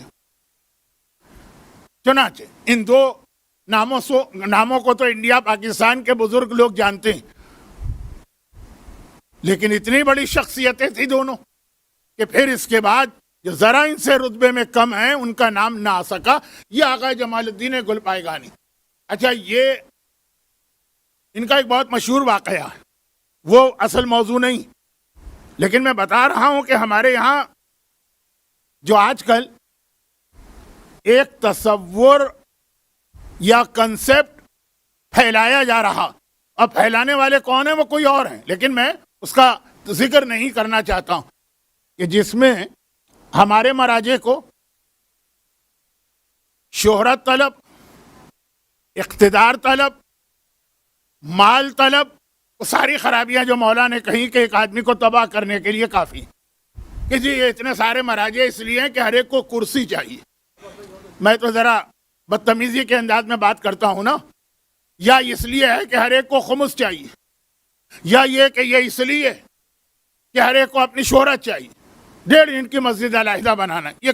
چنانچہ ان 2 ناموں کو تو انڈیا پاکستان کے بزرگ لوگ جانتے ہیں, لیکن اتنی بڑی شخصیتیں تھیں دونوں کہ پھر اس کے بعد جو ذرا ان سے رتبے میں کم ہیں ان کا نام نہ آ سکا. یہ آغا جمال الدین گلپائگانی. اچھا, یہ ان کا ایک بہت مشہور واقعہ ہے, وہ اصل موضوع نہیں, لیکن میں بتا رہا ہوں کہ ہمارے یہاں جو آج کل ایک تصور یا کنسپٹ پھیلایا جا رہا, اب پھیلانے والے کون ہیں وہ کوئی اور ہیں, لیکن میں اس کا ذکر نہیں کرنا چاہتا ہوں, کہ جس میں ہمارے مراجع کو شہرت طلب, اقتدار طلب, مال طلب, وہ ساری خرابیاں جو مولا نے کہیں کہ ایک آدمی کو تباہ کرنے کے لیے کافی کہ جی یہ اتنے سارے مراجع اس لیے ہیں کہ ہر ایک کو کرسی چاہیے. میں تو ذرا بدتمیزی کے انداز میں بات کرتا ہوں نا, یا اس لیے ہے کہ ہر ایک کو خمس چاہیے, یا یہ کہ یہ اس لیے کہ ہر ایک کو اپنی شہرت چاہیے, 1.5 انچ کی مسجد علیحدہ بنانا. یہ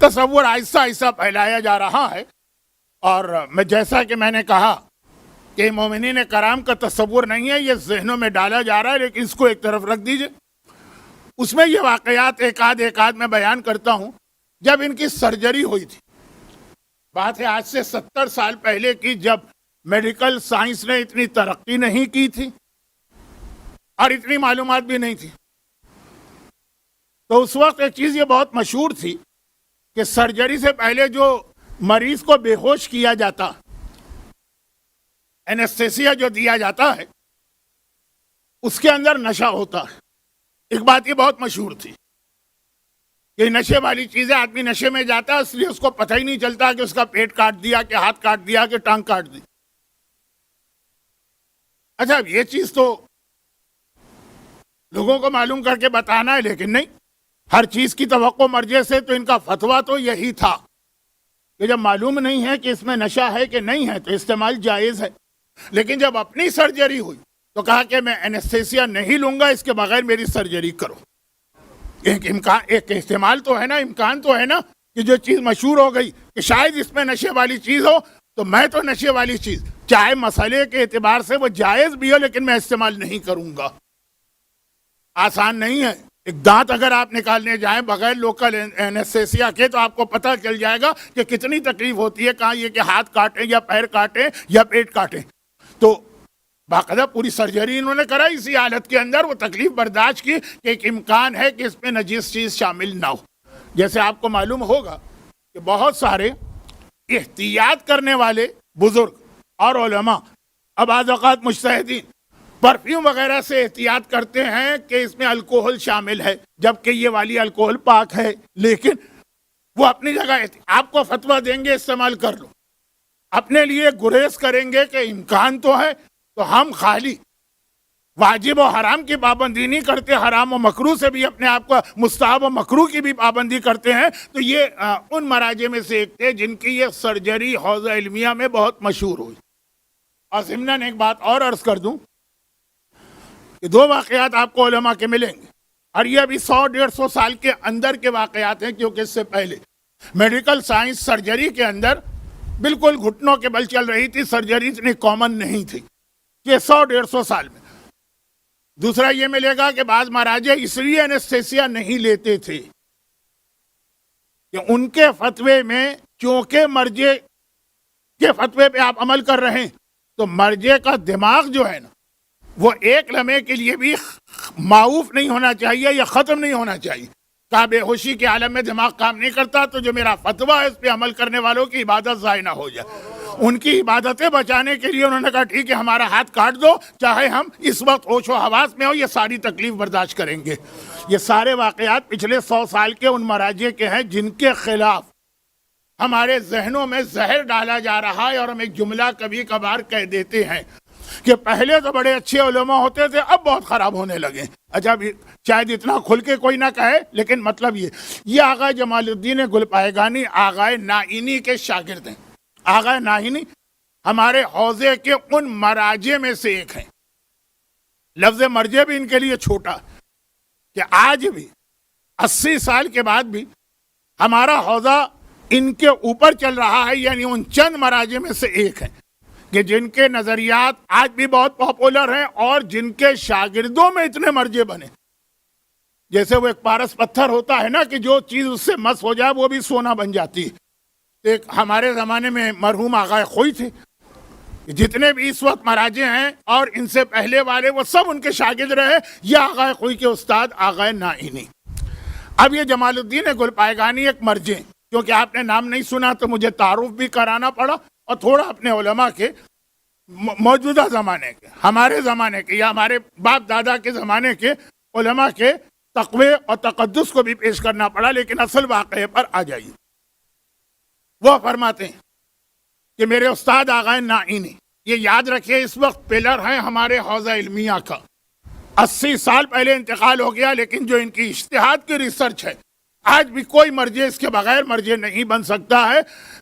تصور آہستہ آہستہ پھیلایا جا رہا ہے, اور میں جیسا کہ میں نے کہا کہ مومنین کرام کا تصور نہیں ہے, یہ ذہنوں میں ڈالا جا رہا ہے, لیکن اس کو ایک طرف رکھ دیجئے. اس میں یہ واقعات ایک آدھ میں بیان کرتا ہوں. جب ان کی سرجری ہوئی تھی بات ہے آج سے 70 سال پہلے کی، جب میڈیکل سائنس نے اتنی ترقی نہیں کی تھی اور اتنی معلومات بھی نہیں تھی. تو اس وقت ایک چیز یہ بہت مشہور تھی کہ سرجری سے پہلے جو مریض کو بے ہوش کیا جاتا، اینستھیسیا جو دیا جاتا ہے، اس کے اندر نشہ ہوتا ہے. ایک بات یہ بہت مشہور تھی کہ نشے والی چیزیں، آدمی نشے میں جاتا ہے اس لیے اس کو پتہ ہی نہیں چلتا کہ اس کا پیٹ کاٹ دیا، کہ ہاتھ کاٹ دیا، کہ ٹانگ کاٹ دی. اچھا اب یہ چیز تو لوگوں کو معلوم کر کے بتانا ہے، لیکن نہیں، ہر چیز کی توقع مرجع سے. تو ان کا فتویٰ تو یہی تھا کہ جب معلوم نہیں ہے کہ اس میں نشہ ہے کہ نہیں ہے تو استعمال جائز ہے. لیکن جب اپنی سرجری ہوئی تو کہا کہ میں اینستھیسیا نہیں لوں گا، اس کے بغیر میری سرجری کرو. ایک امکان، ایک احتمال تو ہے نا، امکان تو ہے نا کہ جو چیز مشہور ہو گئی کہ شاید اس میں نشے والی چیز ہو، تو میں تو نشے والی چیز، چاہے مسئلے کے اعتبار سے وہ جائز بھی ہو، لیکن میں استعمال نہیں کروں گا. آسان نہیں ہے. ایک دانت اگر آپ نکالنے جائیں بغیر لوکل اینستھیسیا کے تو آپ کو پتہ چل جائے گا کہ کتنی تکلیف ہوتی ہے. کہاں یہ کہ ہاتھ کاٹیں یا پیر کاٹیں یا پیٹ کاٹیں. تو باقاعدہ پوری سرجری انہوں نے کرائی اسی حالت کے اندر، وہ تکلیف برداشت کی کہ ایک امکان ہے کہ اس میں نجیس چیز شامل نہ ہو. جیسے آپ کو معلوم ہوگا کہ بہت سارے احتیاط کرنے والے بزرگ اور علماء، اب بعض اوقات مجتہدین، پرفیوم وغیرہ سے احتیاط کرتے ہیں کہ اس میں الکوہل شامل ہے، جبکہ یہ والی الکوہل پاک ہے. لیکن وہ اپنی جگہ آپ کو فتویٰ دیں گے استعمال کر لو، اپنے لیے گریز کریں گے کہ امکان تو ہے. تو ہم خالی واجب و حرام کی پابندی نہیں کرتے، حرام و مکروہ سے بھی اپنے آپ کو، مستحب و مکروہ کی بھی پابندی کرتے ہیں. تو یہ ان مراجع میں سے ایک تھے جن کی یہ سرجری حوزہ علمیہ میں بہت مشہور ہوئی. اور ضمناً ایک بات اور عرض کر دوں کہ 2 واقعات آپ کو علماء کے ملیں گے، اور یہ ابھی 100-150 سال کے اندر کے واقعات ہیں، کیونکہ اس سے پہلے میڈیکل سائنس سرجری کے اندر بالکل گھٹنوں کے بل چل رہی تھی، سرجری اتنی کامن نہیں تھی. یہ 100-150 سال میں. دوسرا یہ ملے گا کہ بعض مراجع اس لیے اینستھیسیا نہیں لیتے تھے کہ ان کے فتوے میں، چونکہ مرجع کے فتوے پہ آپ عمل کر رہے ہیں، تو مرجع کا دماغ جو ہے نا، وہ ایک لمحے کے لیے بھی معوف نہیں ہونا چاہیے یا ختم نہیں ہونا چاہیے. کہا بے ہوشی کے عالم میں دماغ کام نہیں کرتا تو جو میرا فتویٰ ہے اس پہ عمل کرنے والوں کی عبادت ضائع نہ ہو جائے. ان کی عبادتیں بچانے کے لیے انہوں نے کہا ٹھیک ہے ہمارا ہاتھ کاٹ دو، چاہے ہم اس وقت ہوش و حواس میں ہو، یہ ساری تکلیف برداشت کریں گے. یہ سارے واقعات پچھلے 100 سال کے ان مراجع کے ہیں جن کے خلاف ہمارے ذہنوں میں زہر ڈالا جا رہا ہے. اور ہم ایک جملہ کبھی کبھار کہہ دیتے ہیں کہ پہلے تو بڑے اچھے علماء ہوتے تھے، اب بہت خراب ہونے لگے. اچھا شاید اتنا کھل کے کوئی نہ کہے، لیکن مطلب یہ آغا جمال الدین گلپائگانی آغا نائینی کے شاگرد ہیں. آغا نائینی ہمارے حوزے کے ان مراجع میں سے ایک ہیں. لفظ مرجع بھی ان کے لیے چھوٹا کہ آج بھی 80 سال کے بعد بھی ہمارا حوزہ ان کے اوپر چل رہا ہے. یعنی ان چند مراجع میں سے ایک ہیں کہ جن کے نظریات آج بھی بہت پاپولر ہیں اور جن کے شاگردوں میں اتنے مرجع بنے. جیسے وہ ایک پارس پتھر ہوتا ہے نا کہ جو چیز اس سے مس ہو جائے وہ بھی سونا بن جاتی ہے. ایک ہمارے زمانے میں مرحوم آغا خوئی تھے. جتنے بھی اس وقت مراجع ہیں اور ان سے پہلے والے وہ سب ان کے شاگرد رہے. یہ آغا خوئی کے استاد آغا نائینی. اب یہ جمال الدین گلپائگانی ایک مرجع، کیونکہ آپ نے نام نہیں سنا تو مجھے تعارف بھی کرانا پڑا اور تھوڑا اپنے علماء کے موجودہ زمانے کے، ہمارے زمانے کے یا ہمارے باپ دادا کے زمانے کے علماء کے تقوی اور تقدس کو بھی پیش کرنا پڑا. لیکن اصل واقعے پر آ جائیے. وہ فرماتے ہیں کہ میرے استاد آغا نائینی، یہ یاد رکھیے اس وقت پلر ہیں ہمارے حوزہ علمیہ کا. 80 سال پہلے انتقال ہو گیا، لیکن جو ان کی اجتہاد کی ریسرچ ہے آج بھی کوئی مرجع اس کے بغیر مرجع نہیں بن سکتا ہے.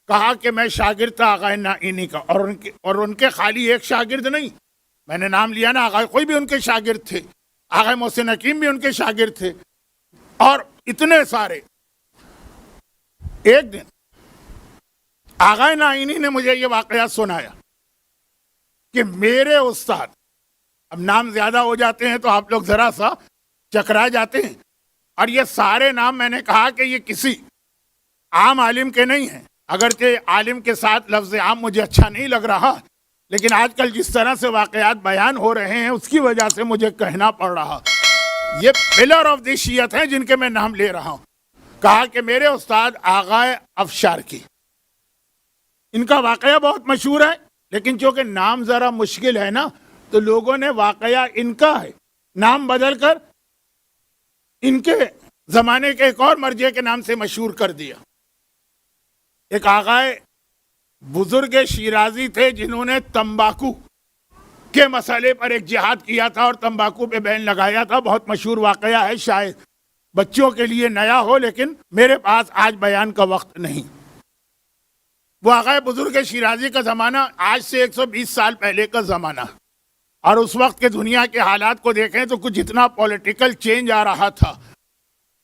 کہا کہ میں شاگرد تھا آغا نائینی کا، اور ان کے خالی ایک شاگرد نہیں، میں نے نام لیا نا، آغا کوئی بھی ان کے شاگرد تھے، آغا محسن حکیم بھی ان کے شاگرد تھے، اور اتنے سارے. ایک دن آغا نائینی نے مجھے یہ واقعہ سنایا کہ میرے استاد، اب نام زیادہ ہو جاتے ہیں تو آپ لوگ ذرا سا چکرا جاتے ہیں، اور یہ سارے نام میں نے کہا کہ یہ کسی عام عالم کے نہیں ہیں. اگرچہ عالم کے ساتھ لفظ عام مجھے اچھا نہیں لگ رہا، لیکن آج کل جس طرح سے واقعات بیان ہو رہے ہیں اس کی وجہ سے مجھے کہنا پڑ رہا، یہ پلر آف دی شیعت ہیں جن کے میں نام لے رہا ہوں. کہا کہ میرے استاد آغا افشارقی، ان کا واقعہ بہت مشہور ہے، لیکن چونکہ نام ذرا مشکل ہے نا تو لوگوں نے واقعہ ان کا ہے نام بدل کر ان کے زمانے کے ایک اور مرجع کے نام سے مشہور کر دیا. ایک آغائے بزرگ شیرازی تھے جنہوں نے تمباکو کے مسئلے پر ایک جہاد کیا تھا اور تمباکو پہ بین لگایا تھا. بہت مشہور واقعہ ہے، شاید بچوں کے لیے نیا ہو لیکن میرے پاس آج بیان کا وقت نہیں. وہ آغائے بزرگ شیرازی کا زمانہ آج سے 120 سال پہلے کا زمانہ، اور اس وقت کے دنیا کے حالات کو دیکھیں تو کچھ اتنا پولیٹیکل چینج آ رہا تھا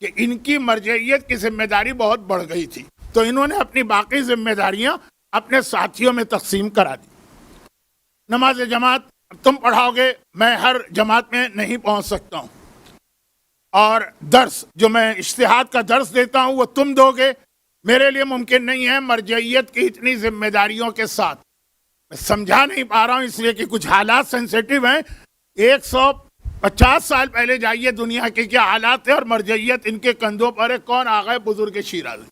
کہ ان کی مرجعیت کی ذمہ داری بہت بڑھ گئی تھی، تو انہوں نے اپنی باقی ذمہ داریاں اپنے ساتھیوں میں تقسیم کرا دی. نماز جماعت تم پڑھاؤ گے، میں ہر جماعت میں نہیں پہنچ سکتا ہوں، اور درس جو میں اجتہاد کا درس دیتا ہوں وہ تم دو گے، میرے لیے ممکن نہیں ہے مرجعیت کی اتنی ذمہ داریوں کے ساتھ. میں سمجھا نہیں پا رہا ہوں اس لیے کہ کچھ حالات سینسیٹیو ہیں. 150 سال پہلے جائیے دنیا کے کیا حالات تھے اور مرجعیت ان کے کندھوں پر ہے. کون آغائے بزرگ شیرازی؟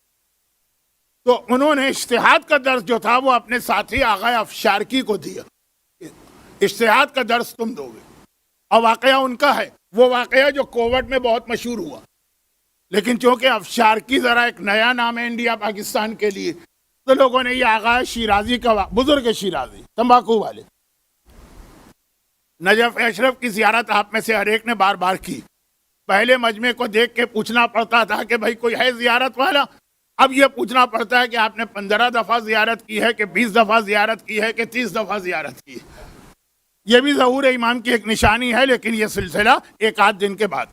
تو انہوں نے اجتہاد کا درس جو تھا وہ اپنے ساتھی آغائے افشارقی کو دیا، اجتہاد کا درس تم دو گے. اور واقعہ ان کا ہے، وہ واقعہ جو کووڈ میں بہت مشہور ہوا، لیکن چونکہ افشارقی ذرا ایک نیا نام ہے انڈیا پاکستان کے لیے تو لوگوں نے یہ آغائے شیرازی کا بزرگ شیرازی تمباکو والے. نجف اشرف کی زیارت آپ میں سے ہر ایک نے بار بار کی. پہلے مجمع کو دیکھ کے پوچھنا پڑتا تھا کہ بھائی کوئی ہے زیارت والا، اب یہ پوچھنا پڑتا ہے کہ آپ نے 15 دفعہ زیارت کی ہے کہ 20 دفعہ زیارت کی ہے کہ 30 دفعہ زیارت کی ہے. یہ بھی ظہور امام کی ایک نشانی ہے، لیکن یہ سلسلہ ایک آدھ دن کے بعد.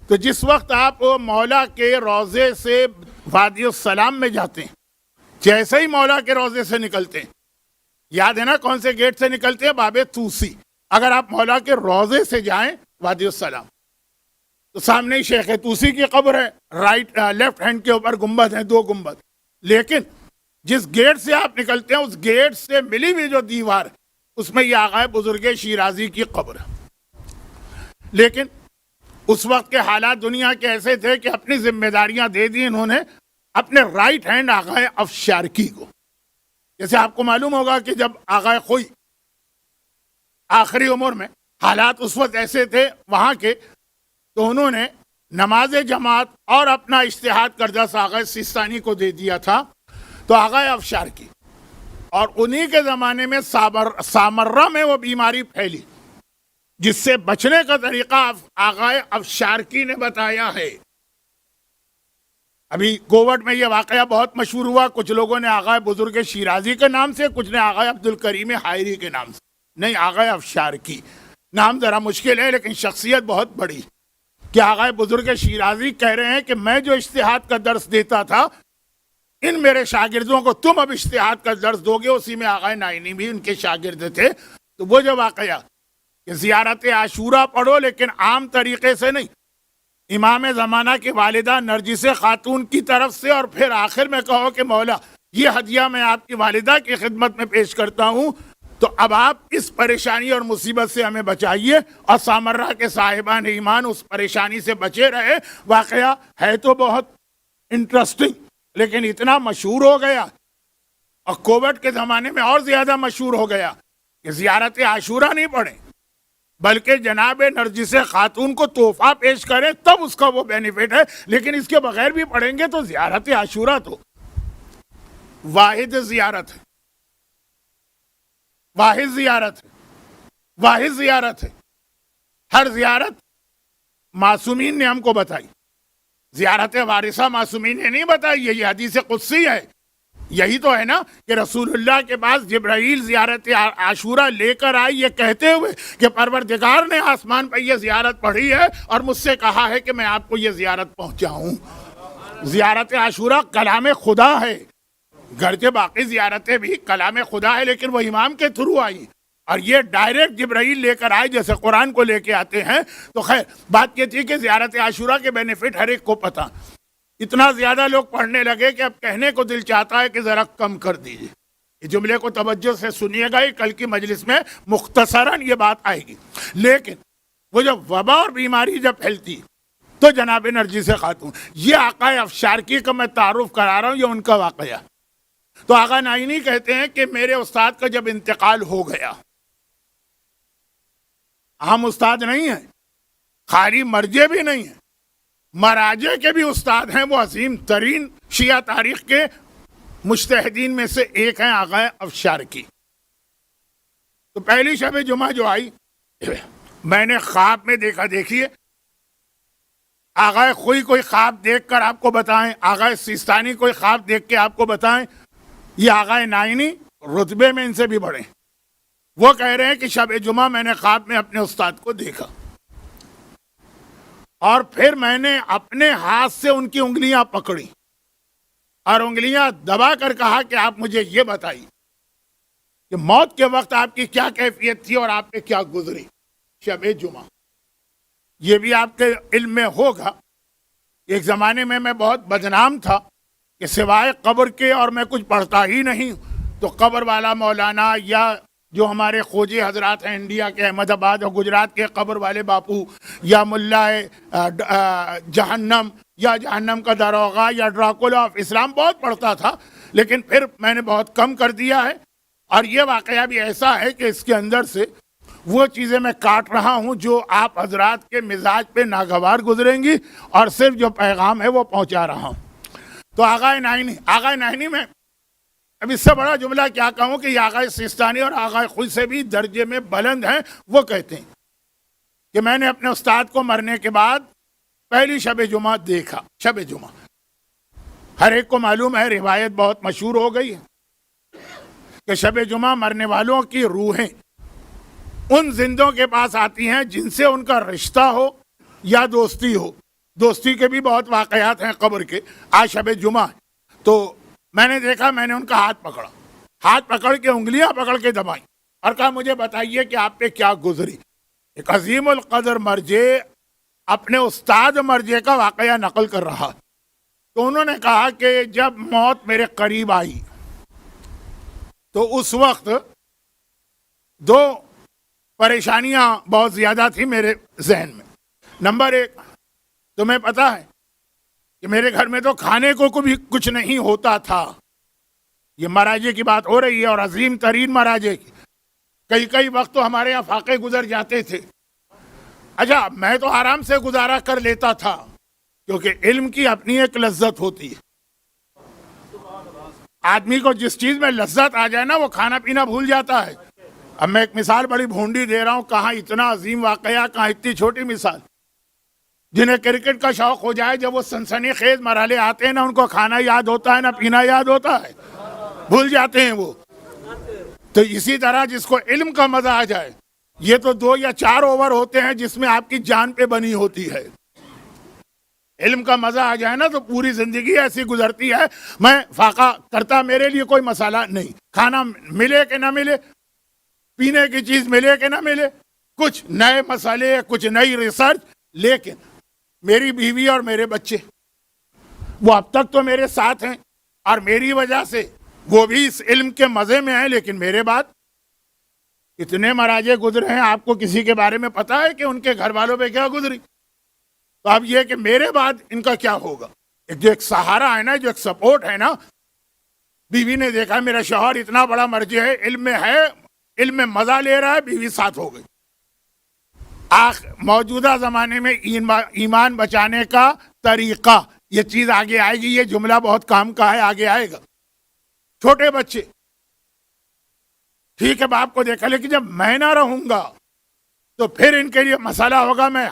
تو جس وقت آپ مولا کے روضے سے وادی السلام میں جاتے ہیں، جیسے ہی مولا کے روضے سے نکلتے ہیں، یاد ہے نا کون سے گیٹ سے نکلتے ہیں؟ باب طوسی. اگر آپ مولا کے روضے سے جائیں وادی السلام تو سامنے ہی شیخ طوسی کی قبر ہے، لیفٹ ہینڈ کے اوپر گنبد ہیں، 2 گنبد. لیکن جس گیٹ سے آپ نکلتے ہیں اس گیٹ سے ملی ہوئی جو دیوار اس میں یہ آغائے بزرگ شیرازی کی قبر ہے. لیکن اس وقت کے حالات دنیا کے ایسے تھے کہ اپنی ذمہ داریاں دے دی انہوں نے اپنے رائٹ ہینڈ آغائے افشارقی کو. جیسے آپ کو معلوم ہوگا کہ جب آغائے خوئی آخری عمر میں حالات اس وقت ایسے تھے وہاں کے، تو انہوں نے نماز جماعت اور اپنا اجتہاد کردہ آغائے سیستانی کو دے دیا تھا. تو آغائے افشارقی، اور انہی کے زمانے میں سامرہ میں وہ بیماری پھیلی جس سے بچنے کا طریقہ آغائے افشارقی نے بتایا ہے. ابھی کووڈ میں یہ واقعہ بہت مشہور ہوا. کچھ لوگوں نے آغائے بزرگ شیرازی کے نام سے، کچھ نے آغائے عبدالکریم حائری کے نام سے. نہیں، آغائے افشارقی نام ذرا مشکل ہے لیکن شخصیت بہت بڑی. کہ آغائے بزرگ شیرازی کہہ رہے ہیں کہ میں جو اجتہاد کا درس دیتا تھا ان میرے شاگردوں کو تم اب اجتہاد کا درس دو گے. اسی میں آغائے نائینی بھی ان کے شاگرد تھے. تو وہ جو واقعہ کہ زیارت عاشورہ پڑھو لیکن عام طریقے سے نہیں، امام زمانہ کی والدہ نرجس خاتون کی طرف سے، اور پھر آخر میں کہو کہ مولا یہ ہدیہ میں آپ کی والدہ کی خدمت میں پیش کرتا ہوں، تو اب آپ اس پریشانی اور مصیبت سے ہمیں بچائیے. اور سامرہ کے صاحبان ایمان اس پریشانی سے بچے رہے. واقعہ ہے تو بہت انٹرسٹنگ لیکن اتنا مشہور ہو گیا اور کووڈ کے زمانے میں اور زیادہ مشہور ہو گیا کہ زیارت عاشورہ نہیں پڑھیں بلکہ جناب نرجس خاتون کو تحفہ پیش کریں تب اس کا وہ بینیفٹ ہے. لیکن اس کے بغیر بھی پڑھیں گے تو زیارت عاشورہ تو واحد زیارت ہے، واحد زیارت ہے، واحد زیارت ہے. ہر زیارت معصومین نے ہم کو بتائی، زیارت وارثہ معصومین نے نہیں بتائی. یہ حدیث قدسی ہے. یہی تو ہے نا کہ رسول اللہ کے پاس جبرائیل زیارت عاشورہ لے کر آئی یہ کہتے ہوئے کہ پروردگار نے آسمان پہ یہ زیارت پڑھی ہے اور مجھ سے کہا ہے کہ میں آپ کو یہ زیارت پہنچاؤں. زیارت عاشورہ کلام خدا ہے، گرچہ باقی زیارتیں بھی کلام خدا ہے لیکن وہ امام کے تھرو آئی، اور یہ ڈائریکٹ جبرائیل لے کر آئے جیسے قرآن کو لے کے آتے ہیں. تو خیر بات یہ تھی کہ زیارت عاشورہ کے بینیفٹ ہر ایک کو پتہ. اتنا زیادہ لوگ پڑھنے لگے کہ اب کہنے کو دل چاہتا ہے کہ ذرا کم کر دیجیے. یہ جملے کو توجہ سے سنیے گا, یہ کل کی مجلس میں مختصراً یہ بات آئے گی. لیکن وہ جب وبا اور بیماری جب پھیلتی تو جناب نرجس خاتون, یہ آقا افشارقی کا میں تعارف کرا رہا ہوں, یہ ان کا واقعہ. تو آقا نائینی کہتے ہیں کہ میرے استاد کا جب انتقال ہو گیا, ہم استاد نہیں ہیں, خالی مرجے بھی نہیں ہیں, مراجع کے بھی استاد ہیں, وہ عظیم ترین شیعہ تاریخ کے مجتہدین میں سے ایک ہیں آقا افشارقی. تو پہلی شب جمعہ جو آئی, میں نے خواب میں دیکھا, دیکھیے آقا خوئی کوئی خواب دیکھ کر آپ کو بتائیں, آقا سیستانی کوئی خواب دیکھ کے آپ کو بتائیں, یہ آقا نائینی رتبے میں ان سے بھی بڑھے. وہ کہہ رہے ہیں کہ شب جمعہ میں نے خواب میں اپنے استاد کو دیکھا, اور پھر میں نے اپنے ہاتھ سے ان کی انگلیاں پکڑی اور انگلیاں دبا کر کہا کہ آپ مجھے یہ بتائیے کہ موت کے وقت آپ کی کیا کیفیت تھی اور آپ پہ کیا گزری شب جمعہ. یہ بھی آپ کے علم میں ہوگا, ایک زمانے میں بہت بدنام تھا کہ سوائے قبر کے اور میں کچھ پڑھتا ہی نہیں. تو قبر والا مولانا یا جو ہمارے خوجی حضرات ہیں انڈیا کے, احمد آباد اور گجرات کے قبر والے باپو, یا ملا جہنم یا جہنم کا داروغہ یا ڈراکولا آف اسلام, بہت پڑھتا تھا. لیکن پھر میں نے بہت کم کر دیا ہے, اور یہ واقعہ بھی ایسا ہے کہ اس کے اندر سے وہ چیزیں میں کاٹ رہا ہوں جو آپ حضرات کے مزاج پہ ناگوار گزریں گی, اور صرف جو پیغام ہے وہ پہنچا رہا ہوں. تو آقا نائینی میں اب اس سے بڑا جملہ کیا کہوں کہ یہ آقا سیستانی اور آقا خود سے بھی درجے میں بلند ہیں. وہ کہتے ہیں کہ میں نے اپنے استاد کو مرنے کے بعد پہلی شب جمعہ دیکھا. شب جمعہ ہر ایک کو معلوم ہے, روایت بہت مشہور ہو گئی ہے کہ شب جمعہ مرنے والوں کی روحیں ان زندوں کے پاس آتی ہیں جن سے ان کا رشتہ ہو یا دوستی ہو. دوستی کے بھی بہت واقعات ہیں قبر کے. آج شب جمعہ تو میں نے دیکھا, میں نے ان کا ہاتھ پکڑا, ہاتھ پکڑ کے انگلیاں پکڑ کے دبائیں اور کہا مجھے بتائیے کہ آپ پہ کیا گزری. ایک عظیم القدر مرجع اپنے استاد مرجع کا واقعہ نقل کر رہا. تو انہوں نے کہا کہ جب موت میرے قریب آئی تو اس وقت دو پریشانیاں بہت زیادہ تھیں میرے ذہن میں. نمبر ایک, تمہیں پتہ ہے کہ میرے گھر میں تو کھانے کو بھی کچھ نہیں ہوتا تھا. یہ مراجع کی بات ہو رہی ہے, اور عظیم ترین مراجع کی. کئی وقت تو ہمارے یہاں فاقے گزر جاتے تھے. اچھا, میں تو آرام سے گزارا کر لیتا تھا کیونکہ علم کی اپنی ایک لذت ہوتی ہے. آدمی کو جس چیز میں لذت آ جائے نا وہ کھانا پینا بھول جاتا ہے. اب میں ایک مثال بڑی بھونڈی دے رہا ہوں, کہاں اتنا عظیم واقعہ, کہاں اتنی چھوٹی مثال. جنہیں کرکٹ کا شوق ہو جائے, جب وہ سنسنی خیز مرحلے آتے ہیں نا, ان کو کھانا یاد ہوتا ہے, نہ پینا یاد ہوتا ہے, بھول جاتے ہیں وہ. تو اسی طرح جس کو علم کا مزہ آ جائے, یہ تو 2 یا 4 اوور ہوتے ہیں جس میں آپ کی جان پہ بنی ہوتی ہے. علم کا مزہ آ جائے نا تو پوری زندگی ایسی گزرتی ہے. میں فاقہ کرتا, میرے لیے کوئی مسئلہ نہیں, کھانا ملے کہ نہ ملے, پینے کی چیز ملے کہ نہ ملے, کچھ نئے مسئلے, کچھ نئی ریسرچ. لیکن میری بیوی اور میرے بچے وہ اب تک تو میرے ساتھ ہیں, اور میری وجہ سے وہ بھی اس علم کے مزے میں ہیں. لیکن میرے بعد اتنے مراجع گزرے ہیں, آپ کو کسی کے بارے میں پتا ہے کہ ان کے گھر والوں پہ کیا گزری؟ تو اب یہ کہ میرے بعد ان کا کیا ہوگا. ایک سہارا ہے نا, جو ایک سپورٹ ہے نا. بیوی نے دیکھا میرا شوہر اتنا بڑا مرجع ہے, علم میں مزہ لے رہا ہے, بیوی ساتھ ہو گئی. موجودہ زمانے میں ایمان بچانے کا طریقہ, یہ چیز آگے آئے گی. یہ جملہ بہت کام کا ہے, آگے آئے گا. چھوٹے بچے ٹھیک ہے باپ کو دیکھا, لیکن جب میں نہ رہوں گا تو پھر ان کے لیے مسئلہ ہوگا. میں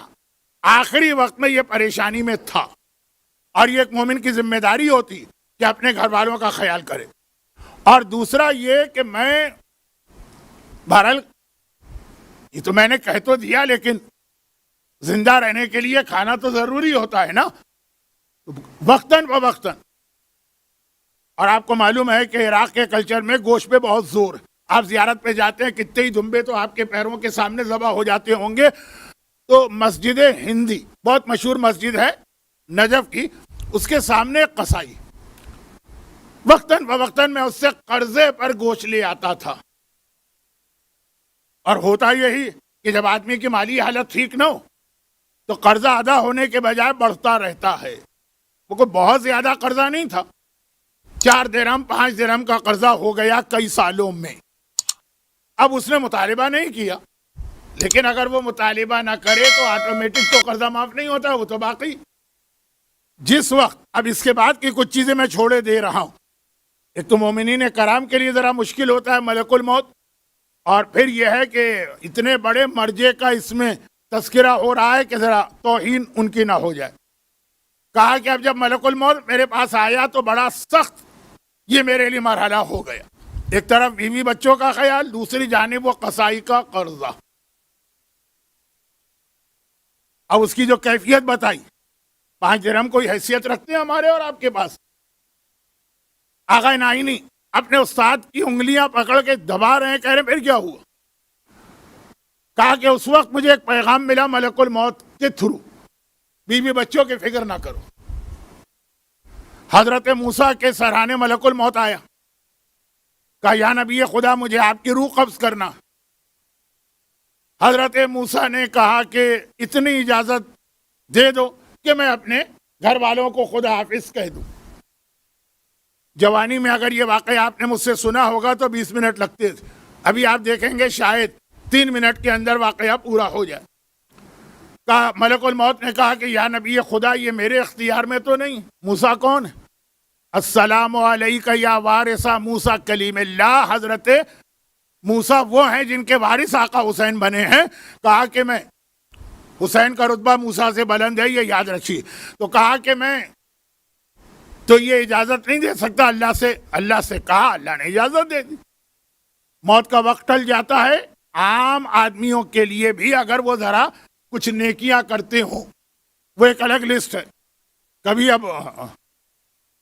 آخری وقت میں یہ پریشانی میں تھا, اور یہ ایک مومن کی ذمہ داری ہوتی کہ اپنے گھر والوں کا خیال کرے. اور دوسرا یہ کہ میں بہرحال یہ تو میں نے کہہ تو دیا, لیکن زندہ رہنے کے لیے کھانا تو ضروری ہوتا ہے نا, وقتاً فوقتاً. اور آپ کو معلوم ہے کہ عراق کے کلچر میں گوشت پہ بہت زور ہے. آپ زیارت پہ جاتے ہیں, کتنے ہی دمبے تو آپ کے پیروں کے سامنے ذبح ہو جاتے ہوں گے. تو مسجد ہندی بہت مشہور مسجد ہے نجف کی, اس کے سامنے ایک قصائی، وقتاً فوقتاً میں اس سے قرضے پر گوشت لے آتا تھا. اور ہوتا یہی کہ جب آدمی کی مالی حالت ٹھیک نہ ہو تو قرضہ ادا ہونے کے بجائے بڑھتا رہتا ہے. وہ کوئی بہت زیادہ قرضہ نہیں تھا، 4 درہم 5 درہم کا قرضہ ہو گیا کئی سالوں میں. اب اس نے مطالبہ نہیں کیا، لیکن اگر وہ مطالبہ نہ کرے تو آٹومیٹک تو قرضہ معاف نہیں ہوتا، وہ تو باقی. جس وقت اب اس کے بعد کی کچھ چیزیں میں چھوڑے دے رہا ہوں. ایک تو مومنین کرام کے لیے ذرا مشکل ہوتا ہے ملک الموت، اور پھر یہ ہے کہ اتنے بڑے مرجے کا اس میں تذکرہ ہو رہا ہے کہ ذرا توہین ان کی نہ ہو جائے. کہا کہ اب جب ملک الموت میرے پاس آیا تو بڑا سخت یہ میرے لیے مرحلہ ہو گیا. ایک طرف بیوی بچوں کا خیال، دوسری جانب وہ قصائی کا قرضہ. اب اس کی جو کیفیت بتائی، 5 درہم کوئی حیثیت رکھتے ہیں ہمارے اور آپ کے پاس؟ آغا نائینی اپنے استاد کی انگلیاں پکڑ کے دبا رہے ہیں، کہہ رہے ہیں پھر کیا ہوا؟ کہا کہ اس وقت مجھے ایک پیغام ملا ملک الموت کے تھرو، بیوی بچوں کی فکر نہ کرو. حضرت موسیٰ کے سرحانے ملک الموت آیا، کہا یا نبی خدا مجھے آپ کی روح قبض کرنا. حضرت موسیٰ نے کہا کہ اتنی اجازت دے دو کہ میں اپنے گھر والوں کو خدا حافظ کہہ دوں. جوانی میں اگر یہ واقعہ آپ نے مجھ سے سنا ہوگا تو 20 منٹ لگتے تھے، ابھی آپ دیکھیں گے شاید 3 منٹ کے اندر واقعہ پورا ہو جائے. کہا ملک الموت نے کہا کہ یا نبی خدا یہ میرے اختیار میں تو نہیں. موسیٰ کون ہے؟ السلام علیکہ یا وارث موسیٰ کلیم اللہ. حضرت موسیٰ وہ ہیں جن کے وارث آقا حسین بنے ہیں. کہا کہ میں، حسین کا رتبہ موسیٰ سے بلند ہے، یہ یاد رکھیے. تو کہا کہ میں تو یہ اجازت نہیں دے سکتا اللہ سے کہا، اللہ نے اجازت دے دی. موت کا وقت ٹل جاتا ہے. عام آدمیوں کے لیے بھی اگر وہ ذرا کچھ نیکیاں کرتے ہوں، وہ ایک الگ لسٹ ہے. کبھی اب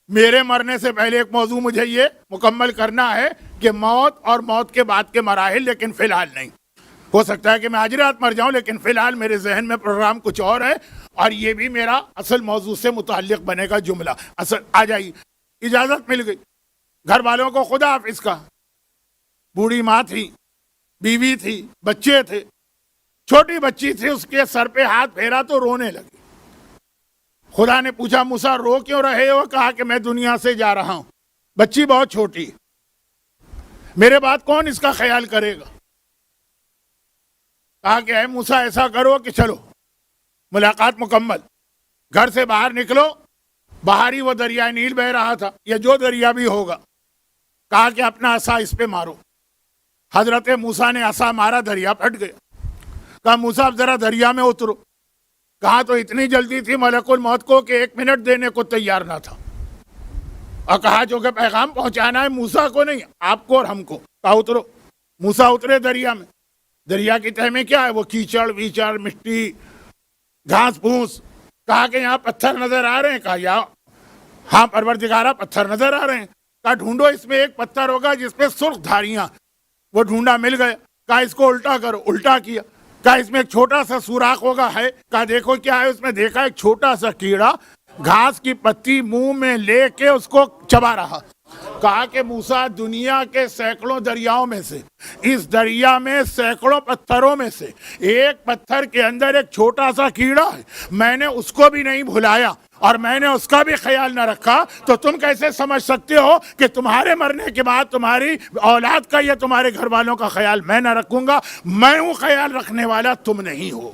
میرے مرنے سے پہلے ایک موضوع مجھے یہ مکمل کرنا ہے کہ موت اور موت کے بعد کے مراحل، لیکن فی الحال نہیں. ہو سکتا ہے کہ میں آج رات مر جاؤں، لیکن فی الحال میرے ذہن میں پروگرام کچھ اور ہے، اور یہ بھی میرا اصل موضوع سے متعلق بنے گا جملہ. آ جائیے. اجازت مل گئی، گھر والوں کو خدا حافظ کا. بوڑھی ماں تھی، بیوی تھی، بچے تھے. چھوٹی بچی تھی، اس کے سر پہ ہاتھ پھیرا تو رونے لگی. خدا نے پوچھا موسیٰ رو کیوں رہے ہو؟ کہا کہ میں دنیا سے جا رہا ہوں، بچی بہت چھوٹی، میرے بعد کون اس کا خیال کرے گا؟ کہا کہ اے موسیٰ ایسا کرو کہ چلو ملاقات مکمل، گھر سے باہر نکلو. باہر ہی وہ دریائے نیل بہ رہا تھا، یا جو دریا بھی ہوگا. کہا کہ اپنا عصا اس پہ مارو. حضرت موسیٰ نے عصا مارا، دریا پھٹ گیا. کہا موسیٰ اب ذرا دریا میں اترو. کہا تو اتنی جلدی تھی ملک الموت کو کہ 1 منٹ دینے کو تیار نہ تھا. اور کہا جو کہ پیغام پہنچانا ہے موسیٰ کو نہیں، آپ کو اور ہم کو. کہا اترو. موسیٰ اترے دریا میں. دریا کی تہ میں کیا ہے؟ وہ کیچڑ ویچڑ، مٹی، گھاس پھوس. کہا کہ یہاں پتھر نظر آ رہے ہیں؟ کہا یا ہاں پروردگارہ پتھر نظر آ رہے ہیں. کہا ڈھونڈو اس میں ایک پتھر ہوگا جس پہ سرخ دھاریاں. وہ ڈھونڈا، مل گیا. کہا اس کو الٹا کرو. الٹا کیا. کہا اس میں ایک چھوٹا سا سوراخ ہوگا، ہے؟ کہا دیکھو کیا ہے اس میں. دیکھا ایک چھوٹا سا کیڑا گھاس کی پتی منہ میں لے کے اس کو چبا رہا. کہا کہ موسیٰ دنیا کے سینکڑوں دریاؤں میں سے، اس دریا میں سینکڑوں پتھروں میں سے ایک پتھر کے اندر ایک چھوٹا سا کیڑا ہے. میں نے اس کو بھی نہیں بھلایا اور میں نے اس کا بھی خیال نہ رکھا، تو تم کیسے سمجھ سکتے ہو کہ تمہارے مرنے کے بعد تمہاری اولاد کا یا تمہارے گھر والوں کا خیال میں نہ رکھوں گا؟ میں ہوں خیال رکھنے والا، تم نہیں ہو.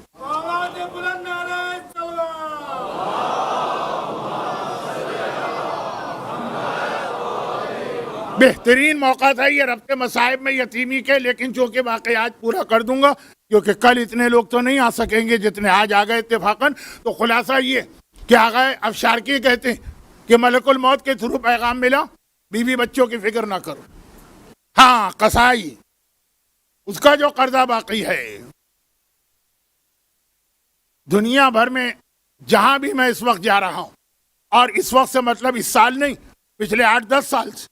بہترین موقع تھا یہ ربط مصائب میں یتیمی کے، لیکن چونکہ واقعات پورا کر دوں گا کیونکہ کل اتنے لوگ تو نہیں آ سکیں گے جتنے آج آ گئے اتفاقاً. تو خلاصہ یہ کہ آغا افشارکی کہتے ہیں کہ ملک الموت کے تھرو پیغام ملا، بیوی بچوں کی فکر نہ کرو. ہاں قصائی، اس کا جو قرضہ باقی ہے، دنیا بھر میں جہاں بھی میں اس وقت جا رہا ہوں، اور اس وقت سے مطلب اس سال نہیں، پچھلے 8-10 سال سے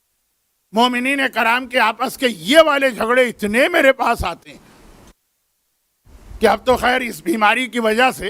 مومنین کرام کے آپس کے یہ والے جھگڑے اتنے میرے پاس آتے ہیں کہ اب تو خیر اس بیماری کی وجہ سے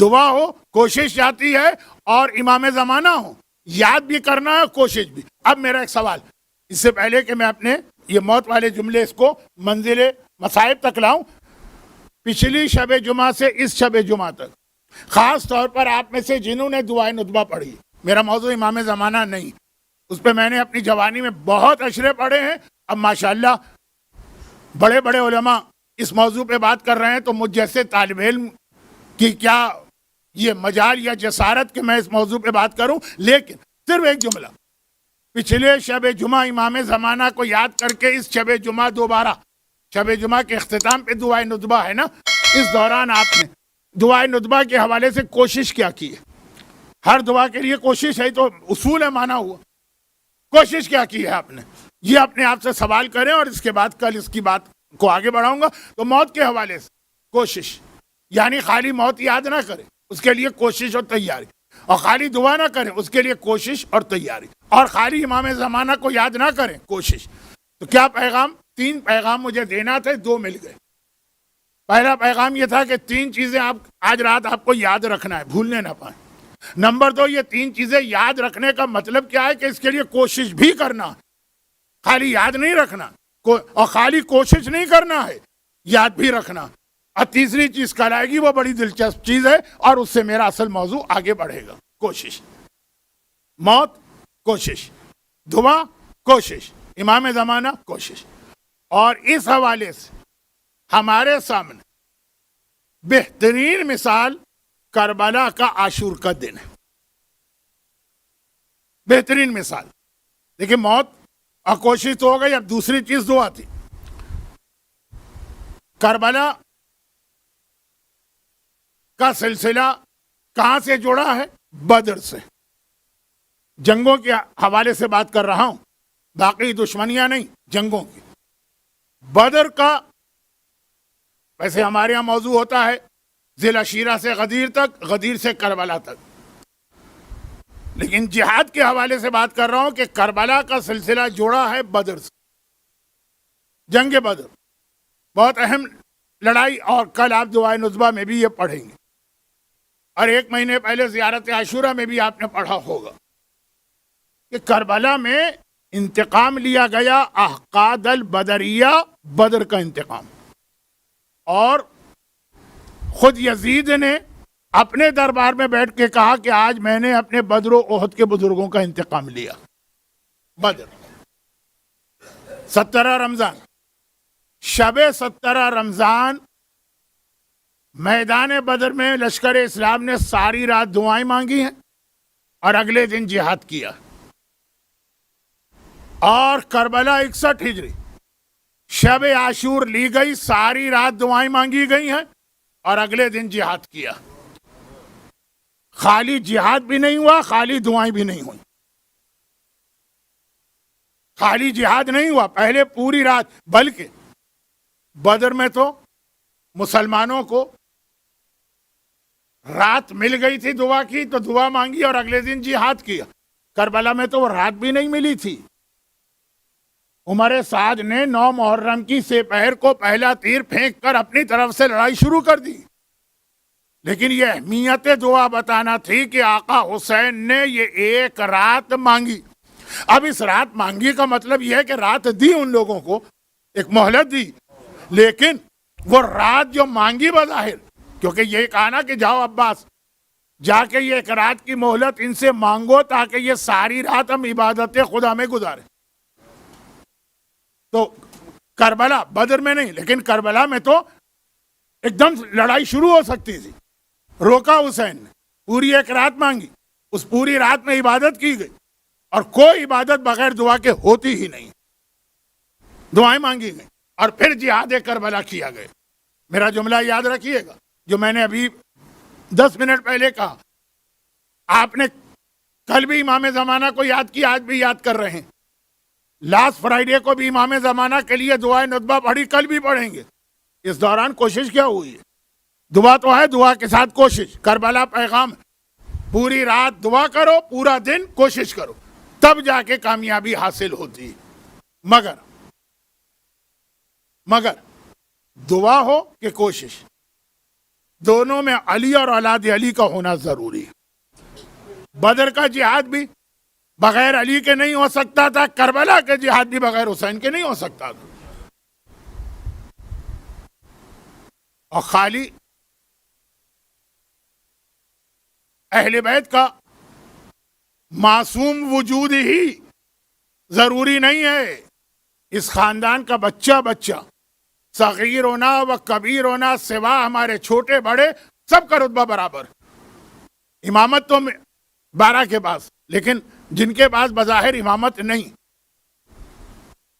دعا ہو، کوشش جاتی ہے، اور امام زمانہ ہو، یاد بھی کرنا ہے، کوشش بھی۔ اب میرا ایک سوال، اس سے پہلے کہ میں اپنے یہ موت والے جملے اس کو منزل مصائب تک لاؤں، پچھلی شب جمعہ سے اس شب جمعہ تک خاص طور پر آپ میں سے جنہوں نے دعائے ندبہ پڑھی، میرا موضوع امام زمانہ نہیں، اس پہ میں نے اپنی جوانی میں بہت اشرے پڑھے ہیں، اب ماشاءاللہ بڑے بڑے علماء اس موضوع پہ بات کر رہے ہیں، تو مجھ جیسے طالب علم کی کیا یہ مجال یا جسارت کہ میں اس موضوع پہ بات کروں۔ لیکن صرف ایک جملہ، پچھلے شب جمعہ امام زمانہ کو یاد کر کے اس شب جمعہ دوبارہ، شب جمعہ کے اختتام پہ دعائے ندبہ ہے نا، اس دوران آپ نے دعائے ندبہ کے حوالے سے کوشش کیا کی ہے؟ ہر دعا کے لیے کوشش ہے تو اصول ہے، مانا ہوا، کوشش کیا کی ہے آپ نے؟ یہ اپنے آپ سے سوال کریں، اور اس کے بعد کل اس کی بات کو آگے بڑھاؤں گا۔ تو موت کے حوالے سے کوشش، یعنی خالی موت یاد نہ کریں، اس کے لیے کوشش اور تیاری، اور خالی دعا نہ کریں، اس کے لیے کوشش اور تیاری، اور خالی امام زمانہ کو یاد نہ کریں، کوشش۔ تو کیا پیغام؟ 3 پیغام مجھے دینا تھے، 2 مل گئے۔ پہلا پیغام یہ تھا کہ 3 چیزیں آپ آج رات آپ کو یاد رکھنا ہے، بھولنے نہ پائیں۔ نمبر 2، یہ 3 چیزیں یاد رکھنے کا مطلب کیا ہے کہ اس کے لیے کوشش بھی کرنا، خالی یاد نہیں رکھنا، اور خالی کوشش نہیں کرنا ہے، یاد بھی رکھنا۔ اور تیسری چیز کل آئے گی، وہ بڑی دلچسپ چیز ہے، اور اس سے میرا اصل موضوع آگے بڑھے گا۔ کوشش، موت کوشش، دعا کوشش، امام زمانہ کوشش۔ اور اس حوالے سے ہمارے سامنے بہترین مثال کربلا کا عاشور کا دن ہے، بہترین مثال۔ دیکھیں، موت اور کوشش تو ہو گئی، اب دوسری چیز دعا تھی۔ کربلا کا سلسلہ کہاں سے جڑا ہے؟ بدر سے۔ جنگوں کے حوالے سے بات کر رہا ہوں، باقی دشمنیاں نہیں، جنگوں کی۔ بدر کا ویسے ہمارے یہاں موضوع ہوتا ہے ذی العشیرہ سے غدیر تک، غدیر سے کربلا تک، لیکن جہاد کے حوالے سے بات کر رہا ہوں کہ کربلا کا سلسلہ جوڑا ہے بدر سے۔ جنگ بدر بہت اہم لڑائی، اور کل آپ دعائے ندبہ میں بھی یہ پڑھیں گے، اور 1 مہینے پہلے زیارت عاشورہ میں بھی آپ نے پڑھا ہوگا کہ کربلا میں انتقام لیا گیا، احقاد البدریہ، بدر کا انتقام۔ اور خود یزید نے اپنے دربار میں بیٹھ کے کہا کہ آج میں نے اپنے بدر و احد کے بزرگوں کا انتقام لیا۔ بدر 17 رمضان، شب 17 رمضان، میدان بدر میں لشکر اسلام نے ساری رات دعائیں مانگی ہیں، اور اگلے دن جہاد کیا۔ اور کربلا 61 ہجری، شب عاشور لی گئی، ساری رات دعائیں مانگی گئی ہیں، اور اگلے دن جہاد کیا۔ خالی جہاد بھی نہیں ہوا، خالی دعائیں بھی نہیں ہوئی۔ خالی جہاد نہیں ہوا، پہلے پوری رات، بلکہ بدر میں تو مسلمانوں کو رات مل گئی تھی دعا کی، تو دعا مانگی اور اگلے دن جہاد کیا۔ کربلا میں تو وہ رات بھی نہیں ملی تھی۔ عمر سعد نے 9 محرم کی سپہر کو پہلا تیر پھینک کر اپنی طرف سے لڑائی شروع کر دی، لیکن یہ اہمیت دعا بتانا تھی کہ آقا حسین نے یہ 1 رات مانگی۔ اب اس رات مانگی کا مطلب یہ ہے کہ رات دی، ان لوگوں کو ایک مہلت دی، لیکن وہ رات جو مانگی بظاہر، کیونکہ یہ کہا نا کہ جاؤ عباس، جا کے یہ 1 رات کی مہلت ان سے مانگو تاکہ یہ ساری رات ہم عبادت خدا میں گزارے۔ تو کربلا، بدر میں نہیں، لیکن کربلا میں تو ایک دم لڑائی شروع ہو سکتی تھی، روکا حسین نے، پوری 1 رات مانگی، اس پوری رات میں عبادت کی گئی، اور کوئی عبادت بغیر دعا کے ہوتی ہی نہیں، دعائیں مانگی گئیں، اور پھر جہاد کربلا کیا گیا۔ میرا جملہ یاد رکھیے گا جو میں نے ابھی 10 منٹ پہلے کہا، آپ نے کل بھی امام زمانہ کو یاد کیا، آج بھی یاد کر رہے ہیں، لاسٹ فرائیڈے کو بھی امام زمانہ کے لیے دعائے ندبہ پڑھی، کل بھی پڑھیں گے۔ اس دوران کوشش کیا ہوئی ہے؟ دعا تو ہے، دعا کے ساتھ کوشش۔ کربلا پیغام، پوری رات دعا کرو، پورا دن کوشش کرو، تب جا کے کامیابی حاصل ہوتی ہے۔ مگر دعا ہو کہ کوشش، دونوں میں علی اور اولاد علی کا ہونا ضروری ہے۔ بدر کا جہاد بھی بغیر علی کے نہیں ہو سکتا تھا، کربلا کا جہاد بھی بغیر حسین کے نہیں ہو سکتا تھا۔ اور خالی اہل بیت کا معصوم وجود ہی ضروری نہیں ہے، اس خاندان کا بچہ بچہ، صغیر ہونا و کبیر ہونا، سوا ہمارے چھوٹے بڑے، سب کا رتبہ برابر۔ امامت تو 12 کے پاس، لیکن جن کے پاس بظاہر امامت نہیں،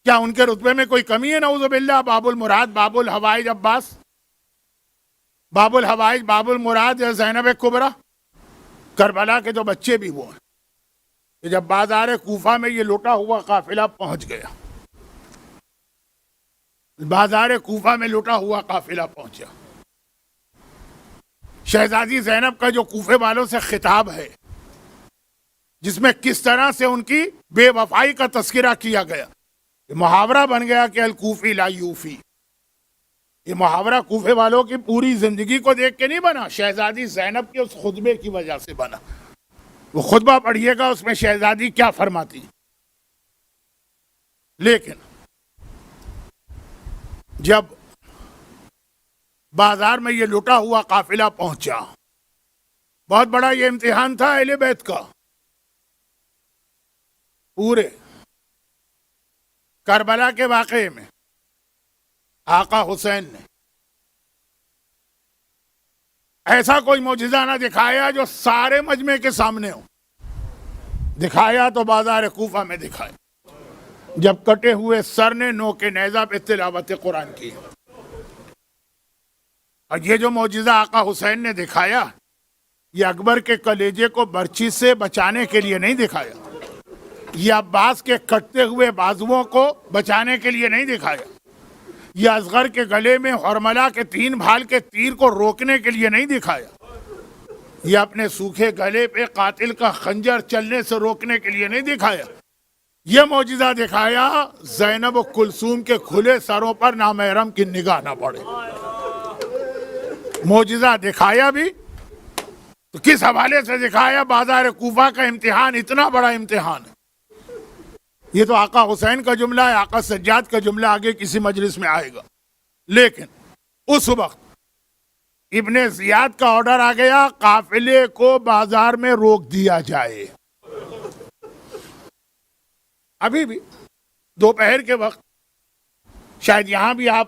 کیا ان کے رتبے میں کوئی کمی ہے؟ نعوذ باللہ۔ باب المراد، باب الحوائج عباس، باب الحوائج، باب المراد یا زینب کبریٰ، کربلا کے جو بچے بھی وہ ہیں کہ جب بازار کوفہ میں یہ لوٹا ہوا قافلہ پہنچ گیا، بازار کوفہ میں لوٹا ہوا قافلہ پہنچا، شہزادی زینب کا جو کوفے والوں سے خطاب ہے، جس میں کس طرح سے ان کی بے وفائی کا تذکرہ کیا گیا، یہ محاورہ بن گیا کہ الکوفی لا یوفی۔ یہ محاورہ کوفے والوں کی پوری زندگی کو دیکھ کے نہیں بنا، شہزادی زینب کے اس خطبے کی وجہ سے بنا۔ وہ خطبہ پڑھیے گا، اس میں شہزادی کیا فرماتی۔ لیکن جب بازار میں یہ لوٹا ہوا قافلہ پہنچا، بہت بڑا یہ امتحان تھا اہل بیت کا۔ پورے کربلا کے واقعے میں آقا حسین نے ایسا کوئی معجزہ نہ دکھایا جو سارے مجمع کے سامنے ہو، دکھایا تو بازار کوفہ میں دکھایا، جب کٹے ہوئے سر نے نوک نیزہ پہ تلاوت قرآن کی۔ اور یہ جو معجزہ آقا حسین نے دکھایا، یہ اکبر کے کلیجے کو برچی سے بچانے کے لیے نہیں دکھایا، یہ عباس کے کٹتے ہوئے بازوؤں کو بچانے کے لیے نہیں دکھایا، یہ اصغر کے گلے میں حرملہ کے 3 بھال کے تیر کو روکنے کے لیے نہیں دکھایا، یہ اپنے سوکھے گلے پہ قاتل کا خنجر چلنے سے روکنے کے لیے نہیں دکھایا، یہ معجزہ دکھایا زینب و کلثوم کے کھلے سروں پر نامحرم کی نگاہ نہ پڑے۔ معجزہ دکھایا بھی تو کس حوالے سے دکھایا؟ بازار کوفہ کا امتحان اتنا بڑا امتحان ہے۔ یہ تو آقا حسین کا جملہ ہے، آقا سجاد کا جملہ آگے کسی مجلس میں آئے گا، لیکن اس وقت ابن زیاد کا آرڈر آ گیا قافلے کو بازار میں روک دیا جائے۔ ابھی بھی دوپہر کے وقت شاید یہاں بھی آپ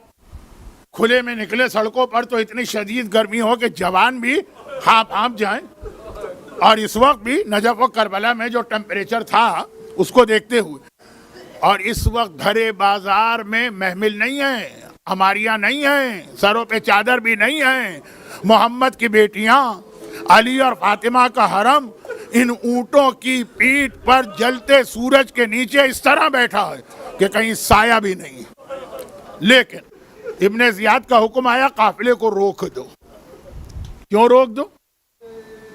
کھلے میں نکلے سڑکوں پر تو اتنی شدید گرمی ہو کہ جوان بھی ہانپ جائیں، اور اس وقت بھی نجف و کربلا میں جو ٹیمپریچر تھا اس کو دیکھتے ہوئے، اور اس وقت بھرے بازار میں محمل نہیں ہیں، ہماریاں نہیں ہیں، سروں پہ چادر بھی نہیں ہیں، محمد کی بیٹیاں علی اور فاطمہ کا حرم ان اونٹوں کی پیٹھ پر جلتے سورج کے نیچے اس طرح بیٹھا ہے کہ کہیں سایہ بھی نہیں۔ لیکن ابن زیاد کا حکم آیا قافلے کو روک دو۔ کیوں روک دو؟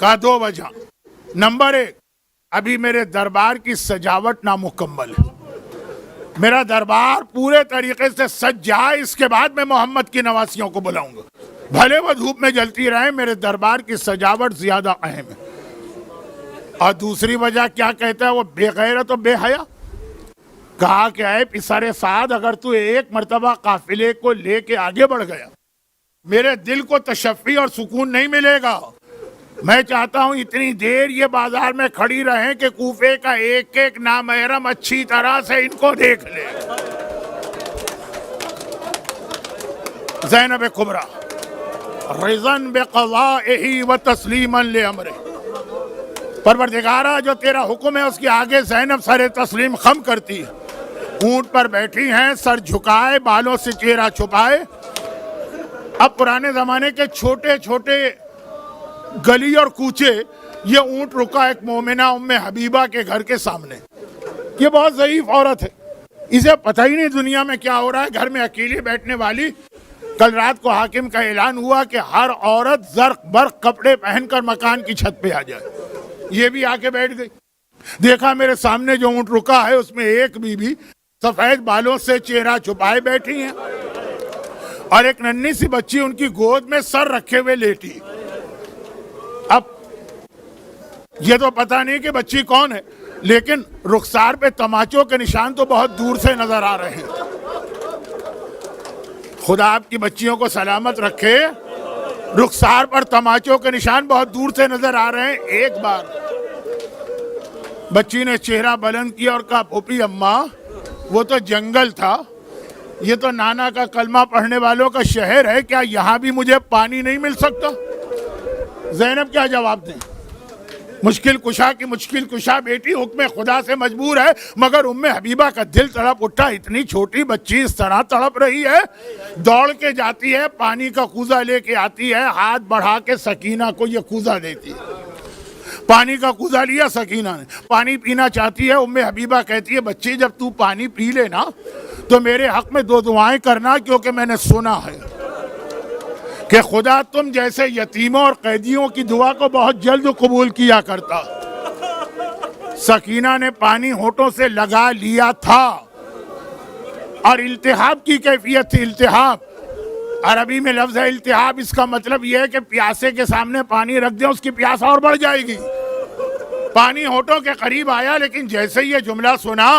کہا 2 وجہ۔ نمبر 1، ابھی میرے دربار کی سجاوٹ نامکمل ہے، میرا دربار پورے طریقے سے سج جائے اس کے بعد میں محمد کی نواسیوں کو بلاؤں گا، بھلے وہ دھوپ میں جلتی رہیں، میرے دربار کی سجاوٹ زیادہ اہم ہے۔ اور دوسری وجہ کیا کہتا ہے وہ بے غیرت و بے حیا؟ کہا کہ اے پسر سعد، اگر تو ایک مرتبہ قافلے کو لے کے آگے بڑھ گیا، میرے دل کو تشفی اور سکون نہیں ملے گا۔ میں چاہتا ہوں اتنی دیر یہ بازار میں کھڑی رہیں کہ کوفے کا ایک ایک نامحرم اچھی طرح سے ان کو دیکھ لے۔ زینب کبریٰ رضن بقضائہ و تسلیما لامرہ، پروردگارہ جو تیرا حکم ہے اس کے آگے زینب سر تسلیم خم کرتی ہے، اونٹ پر بیٹھی ہیں، سر جھکائے، بالوں سے چہرہ چھپائے۔ اب پرانے زمانے کے چھوٹے چھوٹے گلی اور کوچے، یہ اونٹ رکا ایک مومنہ ام حبیبہ کے گھر کے سامنے۔ یہ بہت ضعیف عورت ہے، اسے پتہ ہی نہیں دنیا میں کیا ہو رہا ہے، گھر میں اکیلی بیٹھنے والی۔ کل رات کو حاکم کا اعلان ہوا کہ ہر عورت زرق برق کپڑے پہن کر مکان کی چھت پہ آ جائے، یہ بھی آ کے بیٹھ گئی۔ دیکھا میرے سامنے جو اونٹ رکا ہے اس میں ایک بی بی سفید بالوں سے چہرہ چھپائے بیٹھی ہیں، اور ایک ننھی سی بچی ان کی گود میں سر رکھے ہوئے لیٹی. اب یہ تو پتہ نہیں کہ بچی کون ہے، لیکن رخسار پہ تماچوں کے نشان تو بہت دور سے نظر آ رہے ہیں. خدا آپ کی بچیوں کو سلامت رکھے. رخسار پر تماچوں کے نشان بہت دور سے نظر آ رہے ہیں. ایک بار بچی نے چہرہ بلند کیا اور کہا پھوپھی اماں وہ تو جنگل تھا، یہ تو نانا کا کلمہ پڑھنے والوں کا شہر ہے، کیا یہاں بھی مجھے پانی نہیں مل سکتا؟ زینب کیا جواب دیں؟ مشکل کشا کی مشکل کشا بیٹی حکم خدا سے مجبور ہے، مگر ام حبیبہ کا دل تڑپ اٹھا. اتنی چھوٹی بچی اس طرح تڑپ رہی ہے. دوڑ کے جاتی ہے، پانی کا کوزہ لے کے آتی ہے، ہاتھ بڑھا کے سکینہ کو یہ کوزہ دیتی ہے. پانی کا کوزہ لیا سکینہ نے، پانی پینا چاہتی ہے. ام حبیبہ کہتی ہے بچی جب تو پانی پی لے نا تو میرے حق میں 2 دعائیں کرنا، کیونکہ میں نے سنا ہے کہ خدا تم جیسے یتیموں اور قیدیوں کی دعا کو بہت جلد قبول کیا کرتا. سکینہ نے پانی ہونٹوں سے لگا لیا تھا اور التہاب کی کیفیت تھی. التہاب عربی میں لفظ ہے التہاب، اس کا مطلب یہ ہے کہ پیاسے کے سامنے پانی رکھ دیں اس کی پیاس اور بڑھ جائے گی. پانی ہونٹوں کے قریب آیا، لیکن جیسے یہ جملہ سنا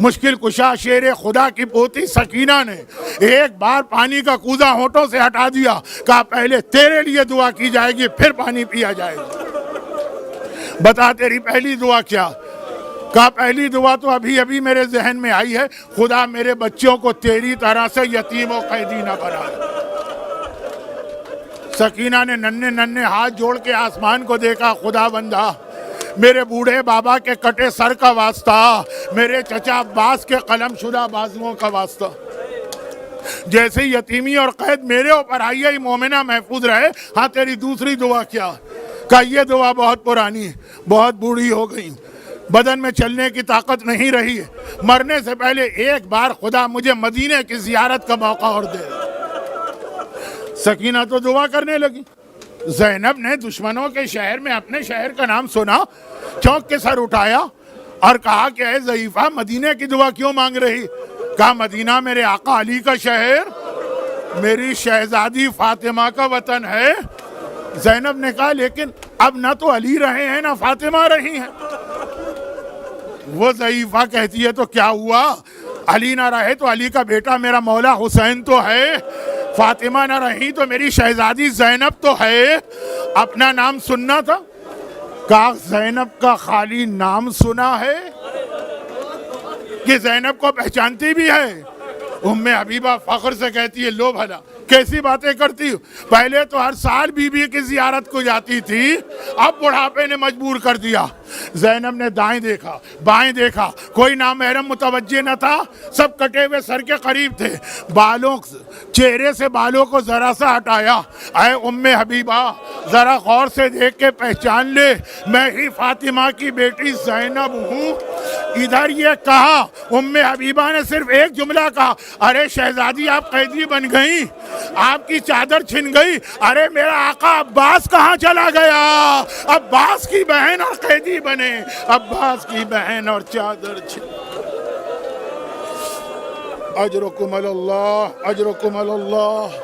مشکل کشا شیر خدا کی پوتی سکینہ نے ایک بار پانی کا کوزہ ہونٹوں سے ہٹا دیا. کہا پہلے تیرے لیے دعا کی جائے گی پھر پانی پیا جائے گا. بتا تیری پہلی دعا کیا؟ کہا پہلی دعا تو ابھی میرے ذہن میں آئی ہے، خدا میرے بچوں کو تیری طرح سے یتیم و قیدی نہ بنائے. سکینہ نے ننھے ہاتھ جوڑ کے آسمان کو دیکھا. خدا بندہ میرے بوڑھے بابا کے کٹے سر کا واسطہ، میرے چچا عباس کے قلم شدہ بازوؤں کا واسطہ، جیسے یتیمی اور قید میرے اوپر آئی ہے مومنہ محفوظ رہے. ہاں تیری دوسری دعا کیا؟ کہ یہ دعا بہت پرانی ہے، بہت بوڑھی ہو گئی، بدن میں چلنے کی طاقت نہیں رہی ہے، مرنے سے پہلے ایک بار خدا مجھے مدینے کی زیارت کا موقع اور دے. سکینہ تو دعا کرنے لگی. زینب نے دشمنوں کے شہر میں اپنے شہر کا نام سنا، چونک کے سر اٹھایا اور کہا کہ اے ضعیفہ مدینے کی دعا کیوں مانگ رہی؟ کہا مدینہ میرے آقا علی کا شہر، میری شہزادی فاطمہ کا وطن ہے. زینب نے کہا لیکن اب نہ تو علی رہے ہیں نہ فاطمہ رہی ہیں. وہ ضعیفہ کہتی ہے تو کیا ہوا؟ علی نہ رہے تو علی کا بیٹا میرا مولا حسین تو ہے، فاطمہ نہ رہی تو میری شہزادی زینب تو ہے. اپنا نام سننا تھا. کہا زینب کا خالی نام سنا ہے کہ زینب کو پہچانتی بھی ہے؟ ام حبیبہ فخر سے کہتی ہے لو بھلا کیسی باتیں کرتی ہو، پہلے تو ہر سال بی بی کی زیارت کو جاتی تھی، اب بڑھاپے نے مجبور کر دیا. زینب نے دائیں دیکھا بائیں دیکھا، کوئی نامحرم متوجہ نہ تھا، سب کٹے ہوئے سر کے قریب تھے. چہرے سے بالوں کو ذرا سا ہٹایا. اے ام حبیبہ ذرا غور سے دیکھ کے پہچان لے، میں ہی فاطمہ کی بیٹی زینب ہوں. ادھر یہ کہا، ام حبیبہ نے صرف ایک جملہ کہا، ارے شہزادی آپ قیدی بن گئی، آپ کی چادر چھن گئی. ارے میرا آقا عباس کہاں چلا گیا؟ عباس کی بہن اور قیدی بنے، عباس کی بہن اور چادر چھن. اجرکم اللہ اجرکم اللہ.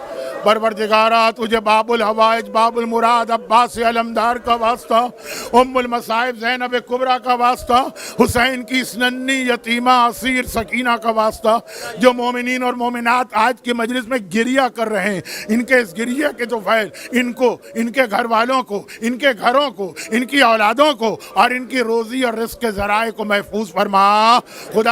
پروردگارہ تجھے باب الحوائج باب المراد عباس علمدار کا واسطہ، ام المصائب زینب کبریٰ کا واسطہ، حسین کی اس ننھی یتیمہ اسیر سکینہ کا واسطہ. جو مومنین اور مومنات آج کی مجلس میں گریہ کر رہے ہیں، ان کے اس گریہ کے تو فیل ان کو، ان کے گھر والوں کو، ان کے گھروں کو، ان کی اولادوں کو اور ان کی روزی اور رزق کے ذرائع کو محفوظ فرما. خدا